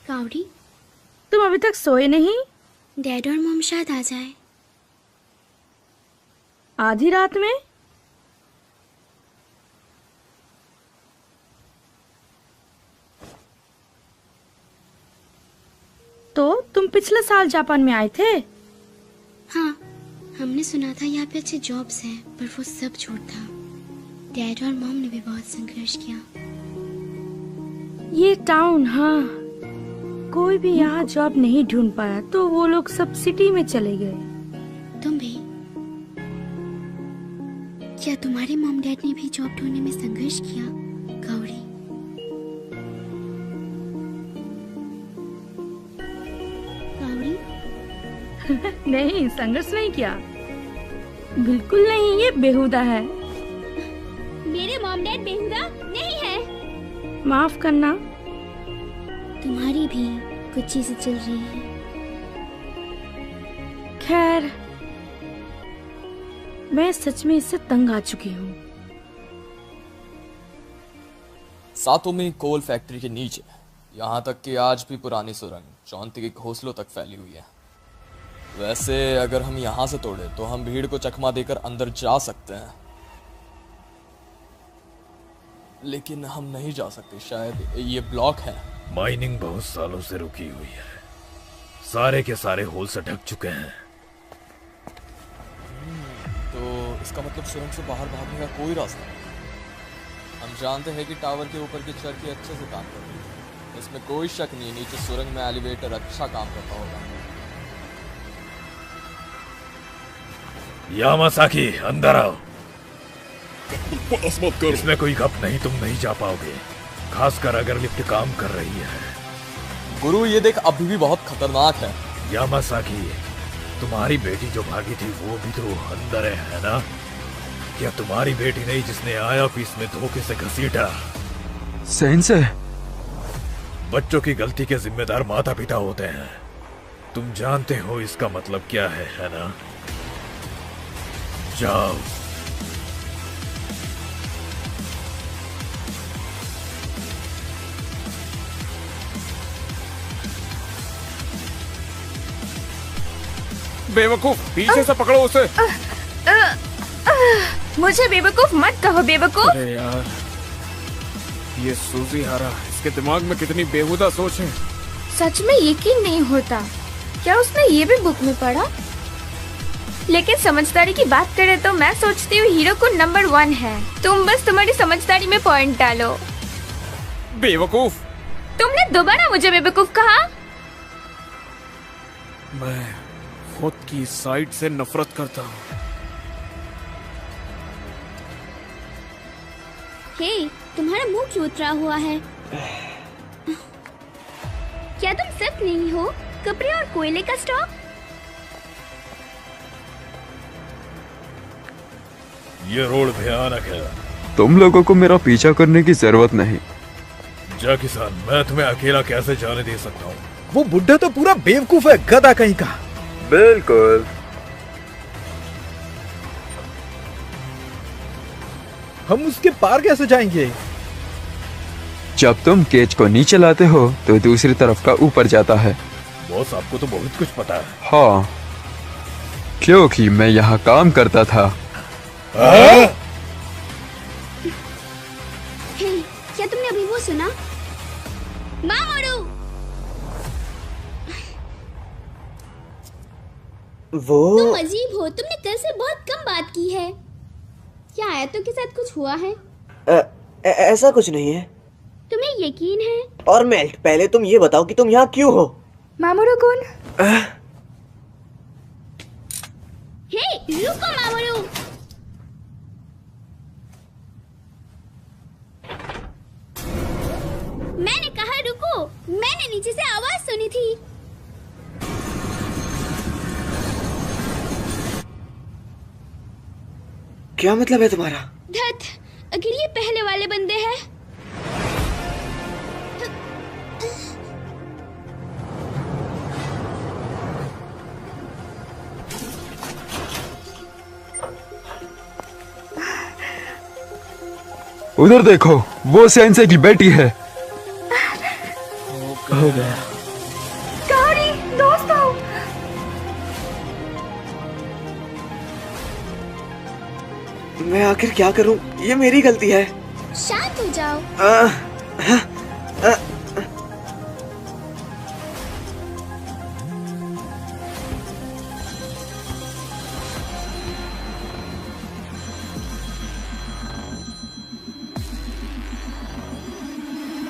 Speaker 2: कावड़ी,
Speaker 7: तुम अभी तक सोए नहीं?
Speaker 2: डैड और मॉम शायद आ जाए।
Speaker 7: आधी रात में? तो तुम पिछले साल जापान में आए थे?
Speaker 2: हाँ, हमने सुना था यहाँ पे अच्छे जॉब्स हैं, पर वो सब झूठ था। डैड और मॉम ने भी बहुत संघर्ष किया।
Speaker 7: ये टाउन, हाँ, कोई भी यहाँ जॉब नहीं ढूंढ पाया तो वो लोग सब सिटी में चले गए।
Speaker 2: तुम भी? क्या तुम्हारे मॉम डैड ने भी जॉब ढूंढने में संघर्ष किया, गौरी? गौरी?
Speaker 7: नहीं, संघर्ष नहीं किया, बिल्कुल नहीं। ये बेहुदा है।
Speaker 2: मेरे मॉम डैड बेहुदा नहीं है।
Speaker 7: माफ करना।
Speaker 2: तुम्हारी भी कुछ चीजें चल रही हैं।
Speaker 7: खैर, मैं सच में इससे तंग आ चुकी हूँ।
Speaker 6: सातोमी कोल फैक्ट्री के नीचे, यहाँ तक कि आज भी पुरानी सुरंग चौंती के घोंसलों तक फैली हुई है। वैसे अगर हम यहाँ से तोड़े तो हम भीड़ को चकमा देकर अंदर जा सकते हैं, लेकिन हम नहीं जा सकते। शायद ये ब्लॉक है।
Speaker 3: माइनिंग बहुत सालों से रुकी हुई है, सारे के सारे होल से ढक चुके हैं।
Speaker 6: तो इसका मतलब सुरंग से बाहर भागने का कोई रास्ता नहीं। हम जानते हैं कि टावर के ऊपर की चरखी अच्छे से काम कर रही है, इसमें कोई शक नहीं। नीचे सुरंग में एलिवेटर अच्छा काम करता होगा।
Speaker 3: यामासाकी, अंदर आओ। इसमें कोई गप नहीं, तुम नहीं जा पाओगे, खासकर अगर लिफ्ट काम कर रही है।
Speaker 6: गुरु, ये देख अभी भी बहुत खतरनाक है।
Speaker 3: यामासाकी, तुम्हारी बेटी जो भागी थी वो भी तो अंदर है ना? क्या तुम्हारी बेटी नहीं जिसने आया पीस में धोखे से घसीटा?
Speaker 12: सेंसे,
Speaker 3: बच्चों की गलती के जिम्मेदार माता पिता होते हैं। तुम जानते हो इसका मतलब क्या है ना? जाओ।
Speaker 5: बेवकूफ, पीछे से पकड़ो उसे।
Speaker 11: मुझे बेवकूफ मत कहो, बेवकूफ।
Speaker 5: अरे यार, ये सूजी हारा, इसके दिमाग में कितनी बेहुदा सोच है।
Speaker 11: सच में यकीन नहीं होता, क्या उसने ये भी बुक में पढ़ा? लेकिन समझदारी की बात करें तो मैं सोचती हूँ हीरो को नंबर 1 है। तुम बस तुम्हारी समझदारी में पॉइंट डालो।
Speaker 5: बेवकूफ,
Speaker 11: तुमने दोबारा मुझे बेवकूफ कहा।
Speaker 5: मैं खुद की साइड से नफरत करता हूँ।
Speaker 2: हे, तुम्हारा मुंह क्यों उतरा हुआ है? क्या तुम सिर्फ नहीं हो कपड़े और कोयले का स्टॉक?
Speaker 3: ये रोड भयानक है।
Speaker 12: तुम लोगों को मेरा पीछा करने की जरूरत नहीं।
Speaker 3: जा किसान, मैं तुम्हें अकेला कैसे जाने दे सकता हूँ?
Speaker 14: वो बुड्ढा तो पूरा बेवकूफ है, गधा कहीं का।
Speaker 8: बिल्कुल।
Speaker 14: हम उसके पार कैसे जाएंगे?
Speaker 12: जब तुम केज को नीचे लाते हो तो दूसरी तरफ का ऊपर जाता है।
Speaker 3: बॉस, आपको तो बहुत कुछ पता है।
Speaker 12: हाँ, क्योंकि मैं यहाँ काम करता था।
Speaker 2: हे, क्या तुमने अभी वो सुना? मामोरू!
Speaker 1: वो
Speaker 2: तुम अजीब हो, तुमने कल से बहुत कम बात की है। क्या आयतों के साथ कुछ हुआ है?
Speaker 1: ऐसा कुछ नहीं है।
Speaker 2: तुम्हें यकीन है?
Speaker 1: और मेल्ट, पहले तुम ये बताओ कि तुम यहाँ क्यों हो?
Speaker 4: मामोरू-कुन।
Speaker 2: हे, रुको मामोरू! मैंने कहा रुको, मैंने नीचे से आवाज सुनी थी।
Speaker 1: क्या मतलब है तुम्हारा?
Speaker 2: धत, अगर ये पहले वाले बंदे हैं।
Speaker 12: उधर देखो, वो सेंसे की बेटी है।
Speaker 14: हो गया।
Speaker 4: गौरी, दोस्तों।
Speaker 1: मैं आखिर क्या करूं? ये मेरी गलती है।
Speaker 2: शांत हो जाओ।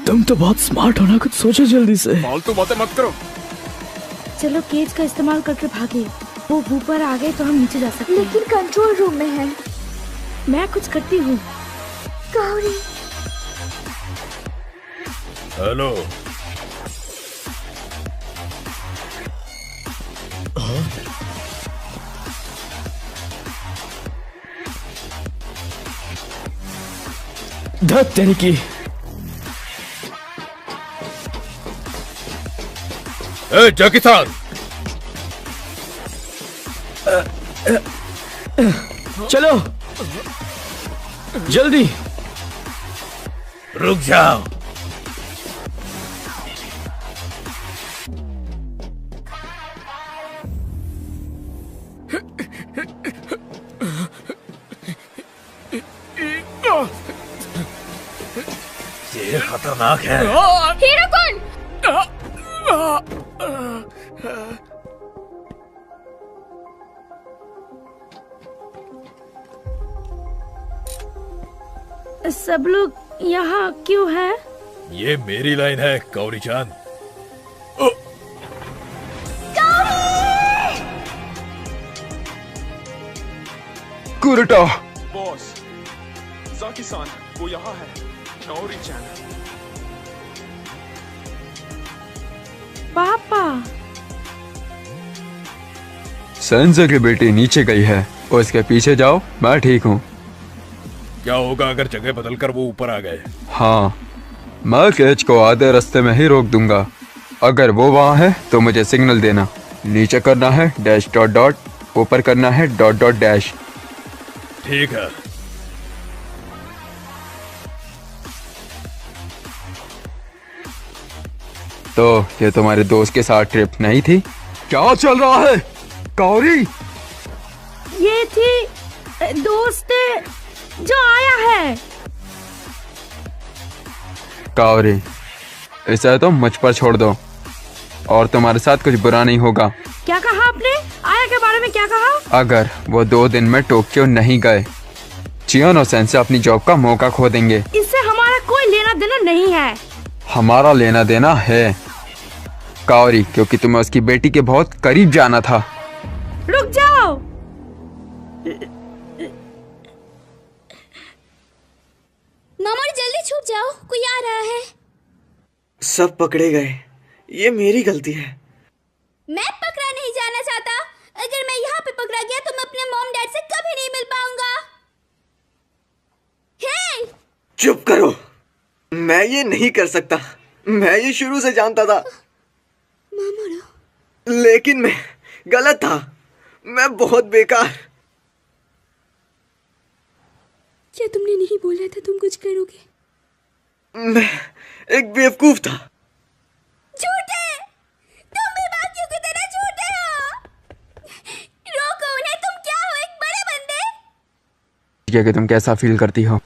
Speaker 9: तुम तो बहुत स्मार्ट हो ना, कुछ सोचो जल्दी से।
Speaker 5: फालतू बातें मत करो।
Speaker 7: चलो केज का इस्तेमाल करके भागे। वो ऊपर आ गए तो हम नीचे जा सकते हैं।
Speaker 4: लेकिन कंट्रोल रूम में है।
Speaker 7: मैं कुछ करती हूँ।
Speaker 11: गौरी
Speaker 3: हेलो।
Speaker 9: धत तेरी की।
Speaker 3: ए जैकी सान,
Speaker 9: चलो जल्दी।
Speaker 3: रुक जाओ। ये खतरनाक है।
Speaker 11: हीरो कौन?
Speaker 7: सब लोग यहाँ क्यों हैं?
Speaker 3: ये मेरी लाइन है गौरी चांद।
Speaker 12: कुरटा।
Speaker 15: बॉस, जाकी-सान, वो यहाँ है। गौरी-चान।
Speaker 7: पापा।
Speaker 12: संजय की बेटी नीचे गई है, उसके पीछे जाओ, मैं ठीक हूँ।
Speaker 3: क्या होगा अगर जगह बदलकर वो ऊपर आ गए?
Speaker 12: हाँ, मैं केच को आधे रास्ते में ही रोक दूंगा। अगर वो वहाँ है तो मुझे सिग्नल देना। नीचे करना है डैश डॉट डॉट, ऊपर करना है डॉट डॉट डैश।
Speaker 3: ठीक है।
Speaker 12: तो ये तुम्हारे दोस्त के साथ ट्रिप नहीं थी? क्या चल रहा है गौरी?
Speaker 7: ये थी दोस्त जो आया है।
Speaker 12: गौरी, इसे तो मुझ पर छोड़ दो और तुम्हारे साथ कुछ बुरा नहीं होगा।
Speaker 7: क्या कहा आपने? आया के बारे में क्या कहा?
Speaker 12: अगर वो 2 दिन में टोक्यो नहीं गए, चियोनो सेंसे अपनी जॉब का मौका खो देंगे।
Speaker 7: इससे हमारा कोई लेना देना नहीं है।
Speaker 12: हमारा लेना देना है गौरी, क्योंकि तुम्हें उसकी बेटी के बहुत करीब जाना था।
Speaker 7: रुक जाओ।
Speaker 2: मामा जल्दी छूट जाओ, कोई आ रहा है।
Speaker 1: सब पकड़े गए, ये मेरी गलती है।
Speaker 2: मैं पकड़ा नहीं जाना चाहता। अगर मैं यहाँ पे पकड़ा गया तो मैं अपने मॉम डैड से कभी नहीं मिल पाऊंगा। हे!
Speaker 1: चुप करो, मैं ये नहीं कर सकता। मैं ये शुरू से जानता था, लेकिन मैं गलत था। मैं बहुत बेकार।
Speaker 2: क्या तुमने नहीं बोला था तुम कुछ करोगे?
Speaker 1: मैं एक बेवकूफ था।
Speaker 2: झूठे! तुम भी बाकियों की तरह झूठे हो। रोको उन्हें, तुम क्या हो, एक बड़े बंदे?
Speaker 12: ठीक है कि तुम कैसा फील करती हो,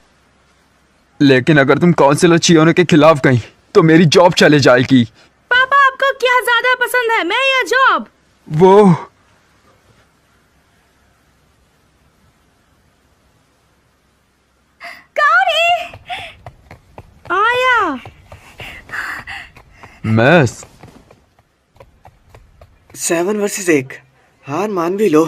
Speaker 12: लेकिन अगर तुम काउंसिलर चियोनो के खिलाफ गई तो मेरी जॉब चले जाएगी।
Speaker 7: पापा आपको क्या ज्यादा पसंद है, मैं या जॉब?
Speaker 12: वो
Speaker 7: आया।
Speaker 12: मैस
Speaker 1: 7 वर्सेस 1, हार मान भी लो।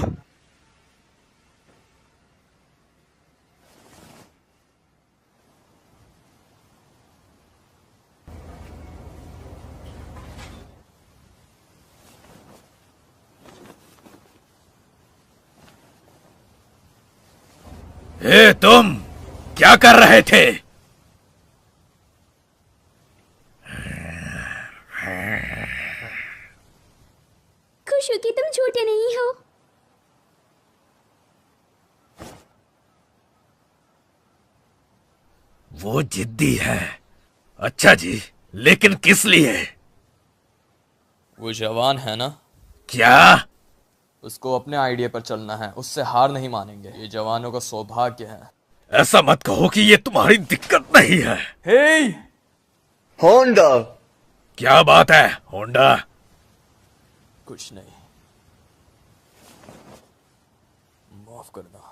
Speaker 3: ए तुम क्या कर रहे थे?
Speaker 2: खुश हो कि तुम झूठे नहीं हो।
Speaker 3: वो जिद्दी है। अच्छा जी, लेकिन किस लिए?
Speaker 6: वो जवान है ना?
Speaker 3: क्या?
Speaker 6: उसको अपने आइडिया पर चलना है, उससे हार नहीं मानेंगे। ये जवानों का सौभाग्य है।
Speaker 3: ऐसा मत कहो कि ये तुम्हारी दिक्कत नहीं है।
Speaker 6: हे!
Speaker 1: होंडा।
Speaker 3: क्या बात है होंडा?
Speaker 6: कुछ नहीं, माफ करना।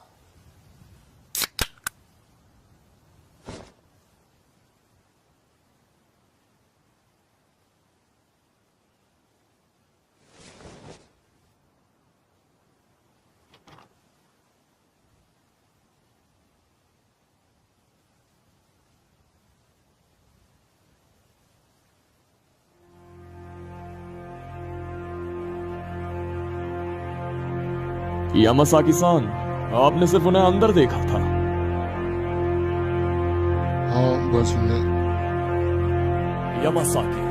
Speaker 5: यामासाकी-सान, आपने सिर्फ उन्हें अंदर देखा था।
Speaker 16: हाँ बस मैं।
Speaker 6: यामासाकी,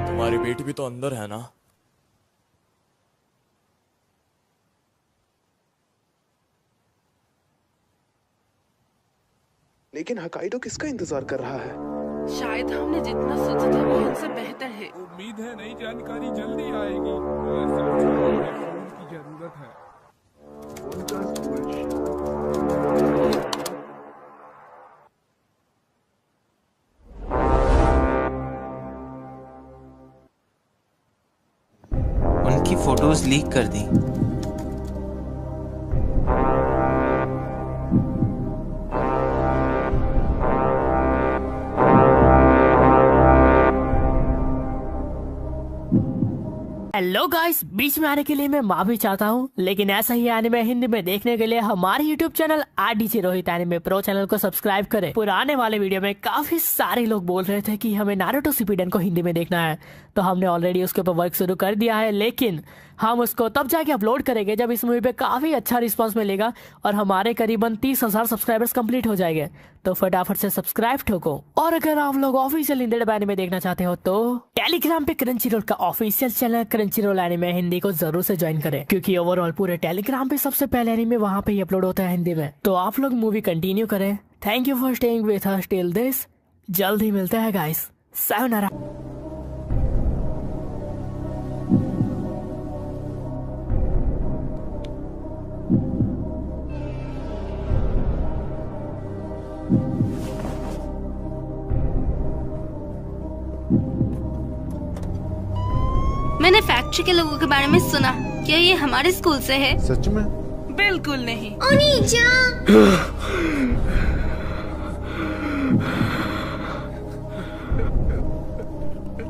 Speaker 6: तुम्हारी बेटी भी तो अंदर है ना?
Speaker 17: लेकिन हकाइडो किसका इंतजार कर रहा है?
Speaker 18: शायद हमने जितना सोचा था वो हमसे बेहतर है।
Speaker 15: उम्मीद है नई जानकारी जल्दी आएगी। फोन की जरूरत है।
Speaker 1: उनकी फोटोज लीक कर दी।
Speaker 9: हेलो गाइस, बीच में आने के लिए मैं माफी चाहता हूँ, लेकिन ऐसा ही एनिमे हिंदी में देखने के लिए हमारे YouTube channel RDJ Rohit anime pro channel को सब्सक्राइब करें। पुराने वाले वीडियो में काफी सारे लोग बोल रहे थे कि हमें नारुतो शिपुडेन को हिंदी में देखना है, तो हमने ऑलरेडी उसके ऊपर वर्क शुरू कर दिया है, लेकिन हम उसको तब जाके अपलोड करेंगे जब इस मूवी पे काफी अच्छा रिस्पांस मिलेगा और हमारे करीबन 30,000 सब्सक्राइबर्स कंप्लीट हो जाएंगे। तो फटाफट से सब्सक्राइब ठोको। और अगर आप लोग ऑफिशियल हिंदी डब एनिमे देखना चाहते हो तो टेलीग्राम पे क्रंचीरोल का official channel Crunchyroll anime Hindi को जरूर से ज्वाइन करें, क्योंकि ओवरऑल पूरे टेलीग्राम पे सबसे पहले एनिमे वहाँ पे ही अपलोड होता है हिंदी में। तो आप लोग मूवी कंटिन्यू करें। Thank you for staying with us till this. जल्द ही मिलते हैं गाइस। सायोनारा।
Speaker 11: मैंने फैक्ट्री के लोगों के बारे में सुना। क्या ये हमारे स्कूल से है?
Speaker 16: सच में?
Speaker 18: बिल्कुल नहीं।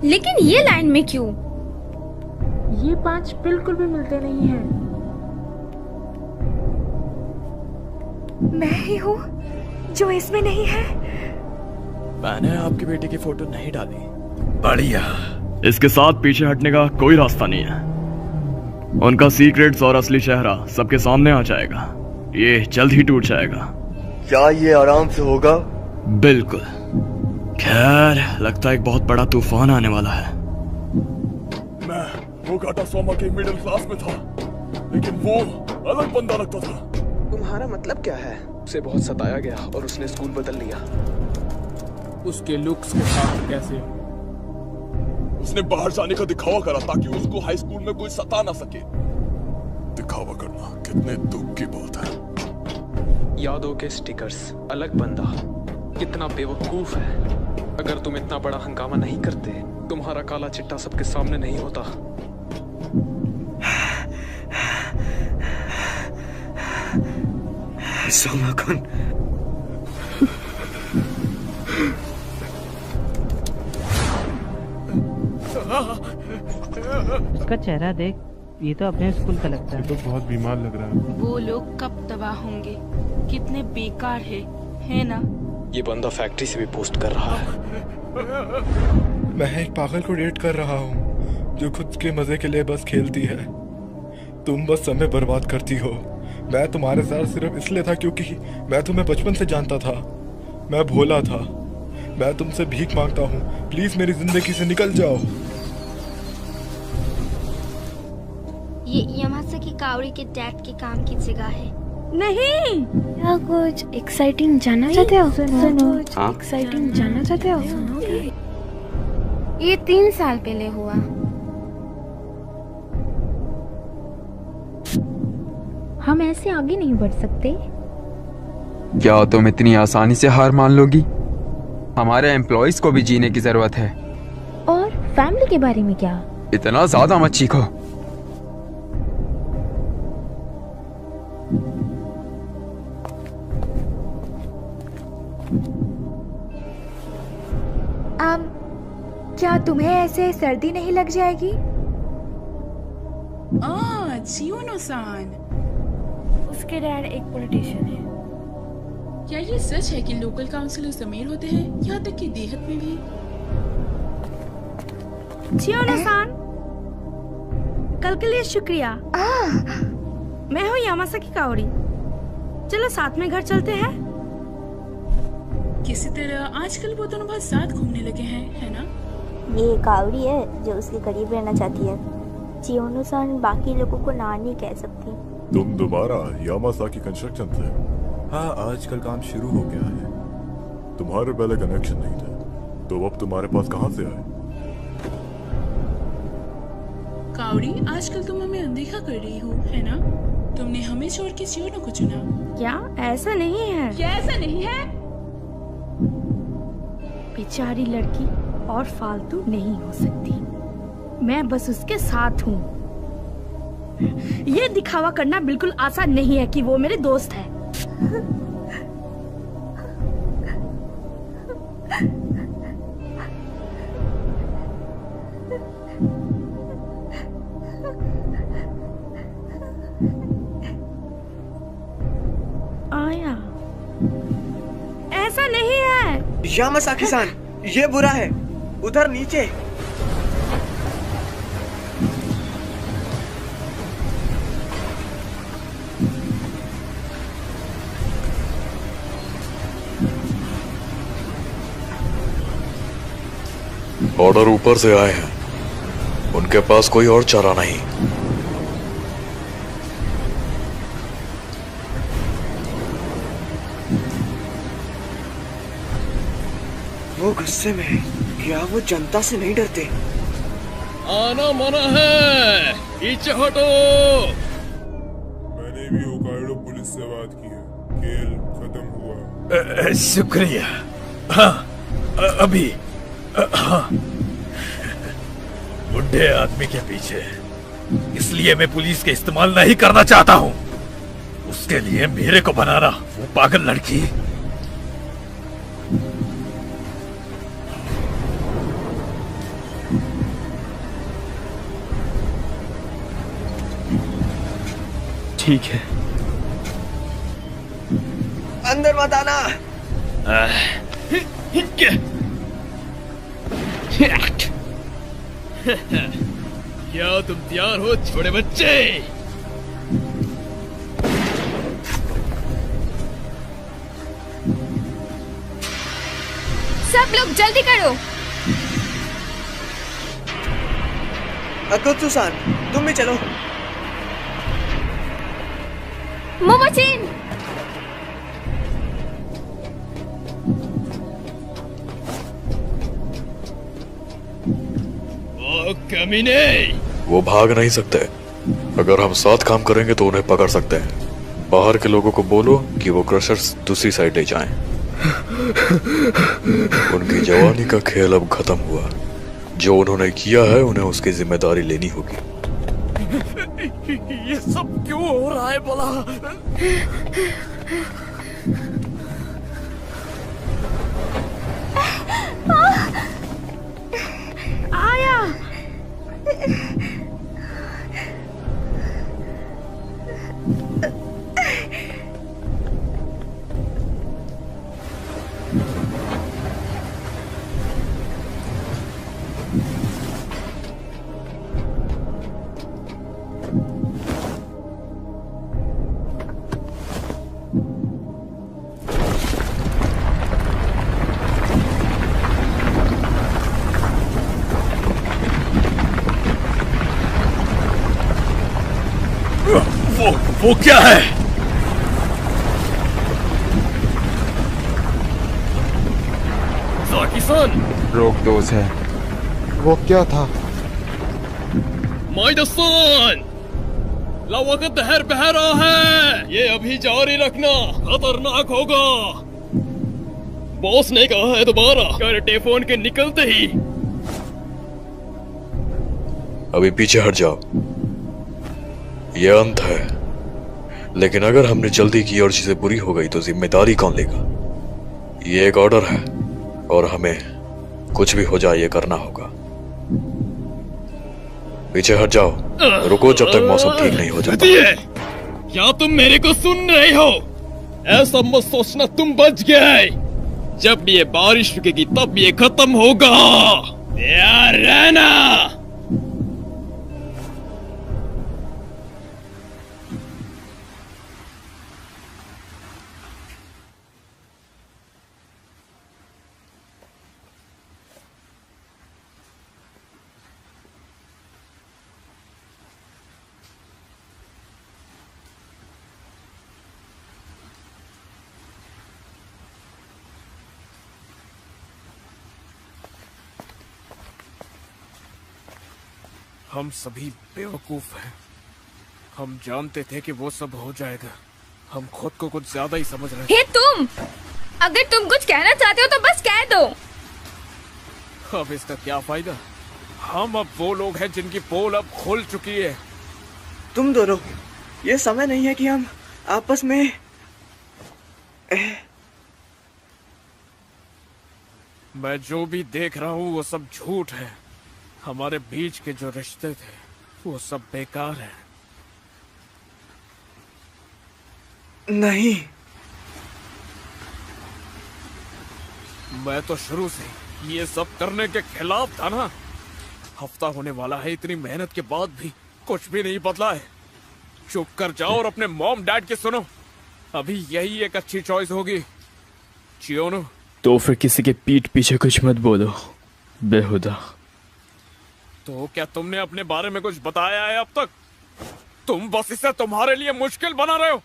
Speaker 11: लेकिन ये लाइन में क्यों?
Speaker 7: ये 5 बिल्कुल भी मिलते नहीं हैं।
Speaker 4: मैं ही हूँ जो इसमें नहीं है।
Speaker 6: मैंने आपकी बेटी की फोटो नहीं डाली।
Speaker 5: बढ़िया। इसके साथ पीछे हटने का कोई रास्ता नहीं है। उनका सीक्रेट्स और असली चेहरा सबके सामने आ जाएगा। ये जल्द ही टूट जाएगा।
Speaker 8: क्या ये आराम से होगा?
Speaker 5: बिल्कुल। खैर, लगता है एक बहुत बड़ा तूफान आने वाला है।
Speaker 15: मैं ओगाटा सोमा के मिडिल क्लास में था, लेकिन वो अलग बंदा लगता था।
Speaker 17: तुम्हारा मतलब क्या है? उसे बहुत सताया गया और उसने स्कूल बदल लिया।
Speaker 15: उसके लुक्स के साथ कैसे? उसने बाहर जाने का दिखावा करा ताकि उसको हाई स्कूल में कोई सता ना सके। दिखावा करना कितने दुख की बात है।
Speaker 17: यादों के स्टिकर्स, अलग बंदा, कितना बेवकूफ है। अगर तुम इतना बड़ा हंगामा नहीं करते, तुम्हारा काला चिट्टा सबके सामने नहीं होता।
Speaker 1: सोमा-कुन,
Speaker 19: उसका चेहरा देख, ये तो अपने स्कूल का लगता है।
Speaker 13: ये तो बहुत बीमार लग रहा है।
Speaker 18: वो लोग कब तबाह होंगे? कितने बेकार है ना?
Speaker 17: ये बंदा फैक्ट्री से भी पोस्ट कर रहा है।
Speaker 13: मैं एक पागल को डेट कर रहा हूँ जो खुद के मजे के लिए बस खेलती है। तुम बस समय बर्बाद करती हो। मैं तुम्हारे साथ सिर्फ इसलिए था क्योंकि मैं तुम्हें बचपन से जानता था। मैं भोला था। मैं तुमसे भीख मांगता हूँ, प्लीज मेरी जिंदगी से निकल जाओ।
Speaker 2: ये यामासाकी काओरी के डैड के काम की जगह है।
Speaker 4: नहीं, क्या कुछ एक्साइटिंग जानना चाहते हो? सुनो,
Speaker 1: हाँ?
Speaker 4: एक्साइटिंग जानना चाहते हो?
Speaker 11: ये 3 साल पहले हुआ।
Speaker 4: हम ऐसे आगे नहीं बढ़ सकते।
Speaker 12: क्या तुम इतनी आसानी से हार मान लोगी? हमारे एम्प्लॉयज को भी जीने की जरूरत है।
Speaker 4: और फैमिली के बारे में क्या?
Speaker 12: इतना ज्यादा मत चीखो।
Speaker 4: क्या तुम्हें ऐसे सर्दी नहीं लग जाएगी?
Speaker 18: चियोनो-सान,
Speaker 4: उसके डैड एक पॉलिटिशियन है।
Speaker 18: क्या ये सच है कि लोकल काउंसिलर्स अमीर होते हैं, यहाँ तक कि देहात में भी?
Speaker 4: चियोनो-सान, कल के लिए शुक्रिया।
Speaker 7: मैं हूँ यामासाकी काओरी। चलो साथ में घर चलते हैं।
Speaker 18: किसी तरह आजकल वो दोनों बहुत साथ घूमने लगे हैं, है ना?
Speaker 20: ये कावड़ी है जो उसके करीब रहना चाहती है। चियोनो-सान बाकी लोगों को ना नहीं कह सकती।
Speaker 10: तुम दोबारा यामासाकी कंस्ट्रक्शन से? हाँ, आजकल काम शुरू हो गया है। तुम्हारे पहले कनेक्शन नहीं थे, तो अब तुम्हारे पास कहाँ से आए?
Speaker 18: कावड़ी, आजकल तुम हमें अनदेखा कर रही हो, है ना? तुमने हमें छोड़ के चियोनो को चुना।
Speaker 7: क्या ऐसा नहीं है?
Speaker 18: क्या ऐसा नहीं है?
Speaker 7: बेचारी लड़की और फालतू नहीं हो सकती। मैं बस उसके साथ हूँ। ये दिखावा करना बिल्कुल आसान नहीं है कि वो मेरे दोस्त है। आया, ऐसा नहीं है।
Speaker 1: यामासाकी-सान, ये बुरा है। उधर नीचे।
Speaker 10: ऑर्डर ऊपर से आए हैं, उनके पास कोई और चारा नहीं।
Speaker 1: वो गुस्से में है। क्या वो जनता से नहीं डरते?
Speaker 3: आना मना है, पीछे हटो।
Speaker 13: मैंने भी होकाइडो पुलिस से बात की है। खेल खत्म हुआ।
Speaker 3: शुक्रिया। हाँ, अभी हाँ, बुढ़े आदमी के पीछे, इसलिए मैं पुलिस के इस्तेमाल नहीं करना चाहता हूँ। उसके लिए मेरे को बनाना, वो पागल लड़की।
Speaker 5: ठीक है।
Speaker 1: अंदर मत आना।
Speaker 3: क्या तुम तैयार हो छोटे बच्चे?
Speaker 11: सब लोग जल्दी करो।
Speaker 1: अकुत्सु-सान, तुम भी चलो।
Speaker 11: मोमोचिन,
Speaker 3: कमीने।
Speaker 10: वो भाग नहीं सकते। अगर हम साथ काम करेंगे तो उन्हें पकड़ सकते हैं। बाहर के लोगों को बोलो कि वो क्रशर्स दूसरी साइड ले जाएं। उनकी जवानी का खेल अब खत्म हुआ। जो उन्होंने किया है उन्हें उसकी जिम्मेदारी लेनी होगी।
Speaker 3: ये सब क्यों हो रहा है भला?
Speaker 7: आया।
Speaker 3: वो क्या है? साकी-सान,
Speaker 12: रोक दो उसे।
Speaker 16: वो क्या था?
Speaker 3: माइदा-सान, लावा का दहर बह रहा है। ये अभी जारी रखना, खतरनाक होगा। बॉस ने कहा है दोबारा कर टेलीफोन के निकलते ही।
Speaker 10: अभी पीछे हट जाओ। ये अंत है, लेकिन अगर हमने जल्दी की और चीजें बुरी हो गई तो जिम्मेदारी कौन लेगा? ये एक ऑर्डर है और हमें कुछ भी हो जाए ये करना होगा। पीछे हट जाओ। रुको जब तक मौसम ठीक नहीं हो जाता।
Speaker 3: क्या तुम मेरे को सुन रहे हो? ऐसा मत सोचना तुम बच गए। जब ये बारिश रुकेगी तब ये खत्म होगा। तैयार रहना।
Speaker 15: हम सभी बेवकूफ हैं। हम जानते थे कि वो सब हो जाएगा। हम खुद को कुछ ज्यादा ही समझ रहे
Speaker 11: हे तुम, अगर तुम कुछ कहना चाहते हो तो बस कह दो।
Speaker 15: अब इसका क्या फायदा? हम अब वो लोग हैं जिनकी पोल अब खुल चुकी है।
Speaker 1: तुम दोनों, ये समय नहीं है कि हम आपस में
Speaker 15: मैं जो भी देख रहा हूँ वो सब झूठ है। हमारे बीच के जो रिश्ते थे वो सब बेकार है।
Speaker 1: नहीं,
Speaker 15: मैं तो शुरू से ये सब करने के खिलाफ था ना। हफ्ता होने वाला है, इतनी मेहनत के बाद भी कुछ भी नहीं बदला है। चुप कर जाओ और अपने मॉम डैड की सुनो। अभी यही एक अच्छी चॉइस होगी। चियोनो,
Speaker 5: तो फिर किसी के पीठ पीछे कुछ मत बोलो बेहुदा।
Speaker 15: तो क्या तुमने अपने बारे में कुछ बताया है अब तक? तुम बस इसे तुम्हारे लिए मुश्किल बना रहे हो।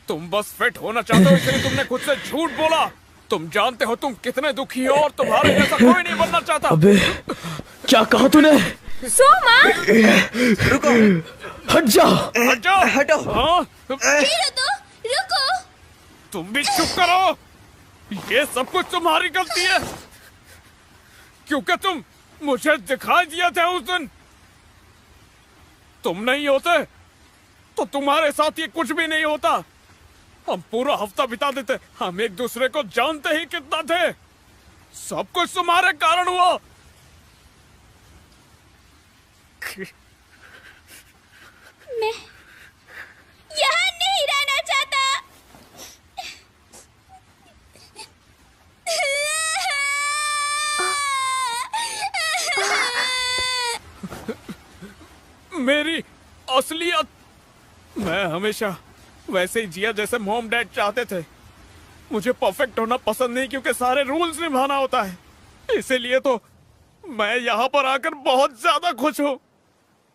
Speaker 15: तुम बस फिट होना चाहते हो, इसलिए तुमने खुद से झूठ बोला। तुम जानते हो तुम कितने दुखी हो और तुम्हारे जैसा कोई नहीं बनना चाहता।
Speaker 5: अबे क्या कहा तूने?
Speaker 11: सोमा,
Speaker 1: रुको,
Speaker 5: हट जा,
Speaker 15: हट जाओ,
Speaker 1: हटो।
Speaker 15: हाँ?
Speaker 11: रुको।
Speaker 15: तुम भी चुप करो। ये सब कुछ तुम्हारी गलती है, क्योंकि तुम मुझे दिखाई दिए थे उस दिन। तुम नहीं होते तो तुम्हारे साथ ये कुछ भी नहीं होता। हम पूरा हफ्ता बिता देते। हम एक दूसरे को जानते ही कितना थे। सब कुछ तुम्हारे कारण हुआ।
Speaker 2: मैं यहाँ नहीं रहना चाहता।
Speaker 15: मेरी असलियत, मैं हमेशा वैसे ही जिया जैसे मॉम डैड चाहते थे। मुझे परफेक्ट होना पसंद नहीं, क्योंकि सारे रूल्स निभाना होता है। इसीलिए तो मैं यहाँ पर आकर बहुत ज्यादा खुश हूँ।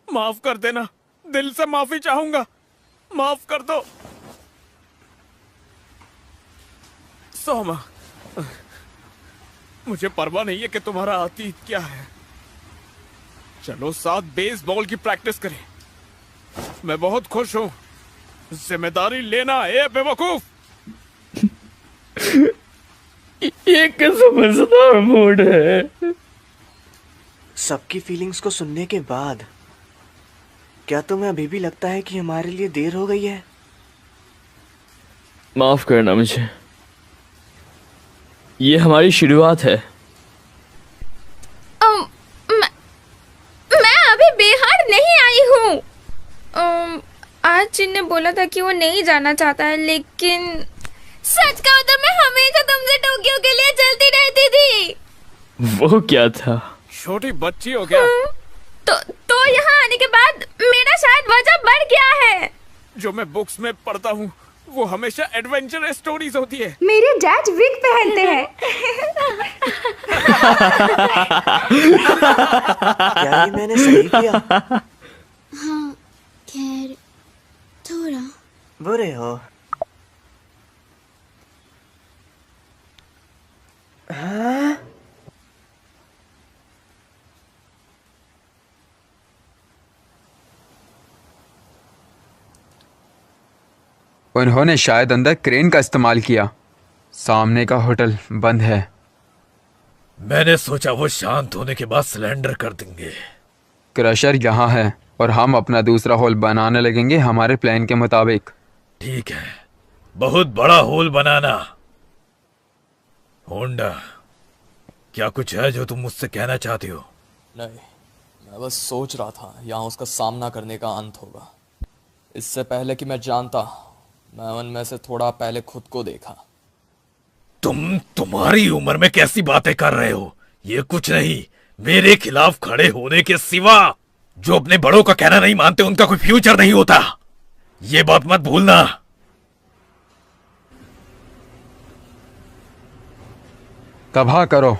Speaker 15: माफ कर देना, दिल से माफी चाहूंगा। माफ कर दो सोमा। मुझे परवाह नहीं है कि तुम्हारा अतीत क्या है। चलो साथ बेसबॉल की प्रैक्टिस करें। मैं बहुत खुश हूँ। जिम्मेदारी लेना ए बेवकूफ।
Speaker 5: ये कैसा मजेदार मूड है।
Speaker 1: सबकी फीलिंग्स को सुनने के बाद क्या तुम्हें अभी भी लगता है कि हमारे लिए देर हो गई है?
Speaker 5: माफ करना मुझे, ये हमारी शुरुआत है।
Speaker 11: मैं अभी बिहार नहीं आई हूँ। आज जिन ने बोला था कि वो नहीं जाना चाहता है, लेकिन सच कहूं तो मैं हमेशा तुमसे टोक्यो के लिए चलती रहती थी।
Speaker 5: वो क्या था?
Speaker 15: छोटी बच्ची हो क्या?
Speaker 11: तो यहाँ आने के बाद मेरा शायद वजह बढ़ गया है।
Speaker 15: जो मैं बुक्स में पढ़ता हूँ वो हमेशा एडवेंचर स्टोरीज होती है।
Speaker 4: मेरे डैड विग पहनते हैं।
Speaker 1: क्या ये मैंने सही किया?
Speaker 2: हाँ, खैर थोड़ा।
Speaker 1: बुरे हो। हाँ?
Speaker 12: उन्होंने शायद अंदर क्रेन का इस्तेमाल किया। सामने का होटल बंद है।
Speaker 3: मैंने सोचा वो शांत होने के बाद सिलेंडर कर देंगे।
Speaker 12: क्रशर यहाँ है और हम अपना दूसरा होल बनाने लगेंगे हमारे प्लान के मुताबिक।
Speaker 3: ठीक है, बहुत बड़ा होल बनाना। होंडा, क्या कुछ है जो तुम मुझसे कहना चाहती हो?
Speaker 6: नहीं, मैं बस सोच रहा था यहाँ उसका सामना करने का अंत होगा। इससे पहले कि मैं जानता, मैं उनमें से थोड़ा पहले खुद को देखा।
Speaker 3: तुम्हारी उम्र में कैसी बातें कर रहे हो? ये कुछ नहीं मेरे खिलाफ खड़े होने के सिवा। जो अपने बड़ों का कहना नहीं मानते उनका कोई फ्यूचर नहीं होता। ये बात मत भूलना।
Speaker 12: तबाह करो।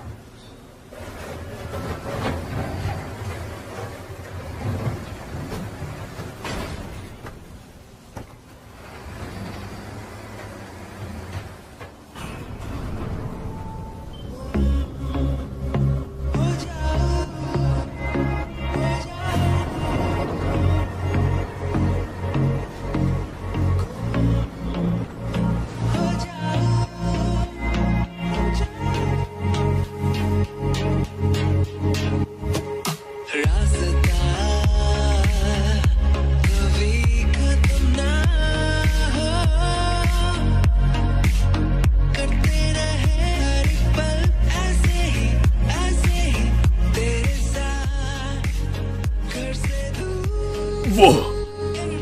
Speaker 3: वो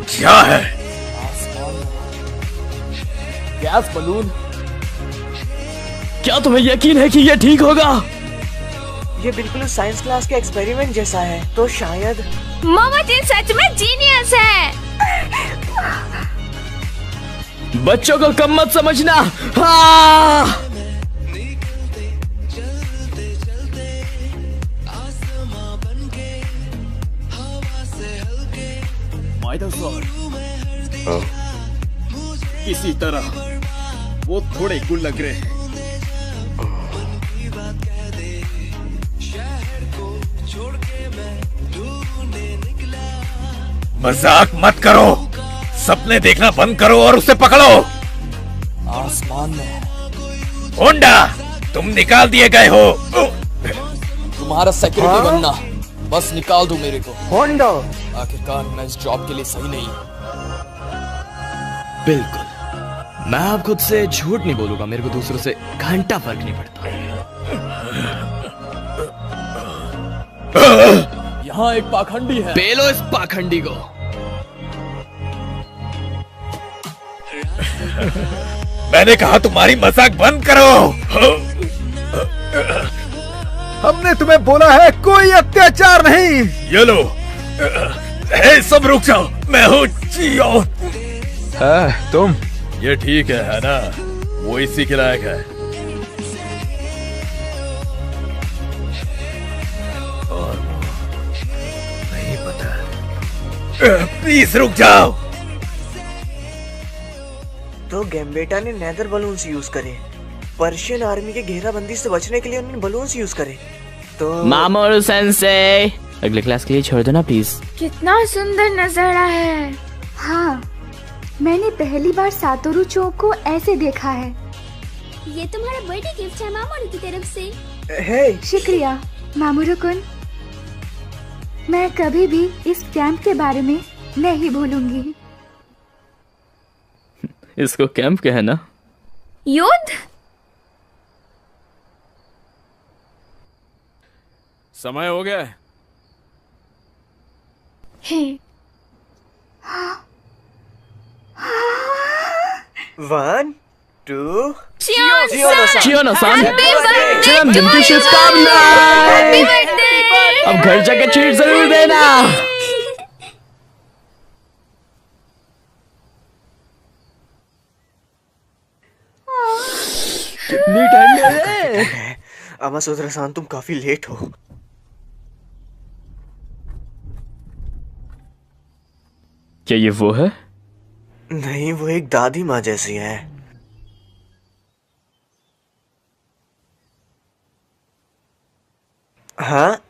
Speaker 3: क्या है?
Speaker 6: Gas balloon.
Speaker 5: क्या तुम्हें यकीन है कि ये ठीक होगा?
Speaker 1: ये बिल्कुल साइंस क्लास के एक्सपेरिमेंट जैसा है, तो शायद
Speaker 11: मामा जी सच में जीनियस है।
Speaker 5: बच्चों को कम मत समझना। हाँ!
Speaker 15: इसी तरह वो थोड़े कुल लग रहे हैं।
Speaker 3: मजाक मत करो, सपने देखना बंद करो और उसे पकड़ो।
Speaker 6: आसमान में
Speaker 3: होंडा, तुम निकाल दिए गए हो।
Speaker 6: तुम्हारा सिक्योरिटी बनना, बस निकाल दो मेरे को।
Speaker 1: होंडा,
Speaker 6: आखिरकार मैं इस जॉब के लिए सही नहीं।
Speaker 5: बिल्कुल, मैं अब खुद से झूठ नहीं बोलूंगा। मेरे को दूसरों से घंटा फर्क नहीं पड़ता।
Speaker 6: यहाँ एक पाखंडी है।
Speaker 5: पेलो इस पाखंडी को।
Speaker 3: मैंने कहा तुम्हारी मजाक बंद करो।
Speaker 14: हमने तुम्हें बोला है कोई अत्याचार नहीं।
Speaker 3: ये लो, सब रुक जाओ, मैं हूँ जियो।
Speaker 12: तुम
Speaker 3: ये ठीक है ना? वो इसी के लायक है। और नहीं पता। प्लीज रुक जाओ।
Speaker 1: तो गैम्बेटा ने नेदर बलून्स यूज करे। पर्शियन आर्मी के घेराबंदी से बचने के लिए उन्होंने बलून्स यूज करे। तो
Speaker 9: मामोरू सेंसेई, अगले क्लास के लिए छोड़ दो ना प्लीज।
Speaker 11: कितना सुंदर नजारा है।
Speaker 4: हाँ, मैंने पहली बार सातोरु चौक को ऐसे देखा है।
Speaker 2: ये तुम्हारा बर्थडे गिफ्ट है मामोरू की तरफ से।
Speaker 1: हे,
Speaker 4: शुक्रिया मामोरू-कुन। मैं कभी भी इस कैंप के बारे में नहीं भूलूंगी।
Speaker 5: इसको कैंप कहना?
Speaker 11: युद्ध?
Speaker 15: समय हो गया है।
Speaker 11: हे।
Speaker 1: 1, 2
Speaker 5: चियोनो-सान, जन्मदिन की शुभकामनाएं। अब घर जाके ट्रीट जरूर देना। कितनी ठंड है।
Speaker 1: अमासुद्रा-सान, तुम काफी लेट हो।
Speaker 5: क्या ये वो है?
Speaker 1: नहीं, वो एक दादी माँ जैसी है। हाँ,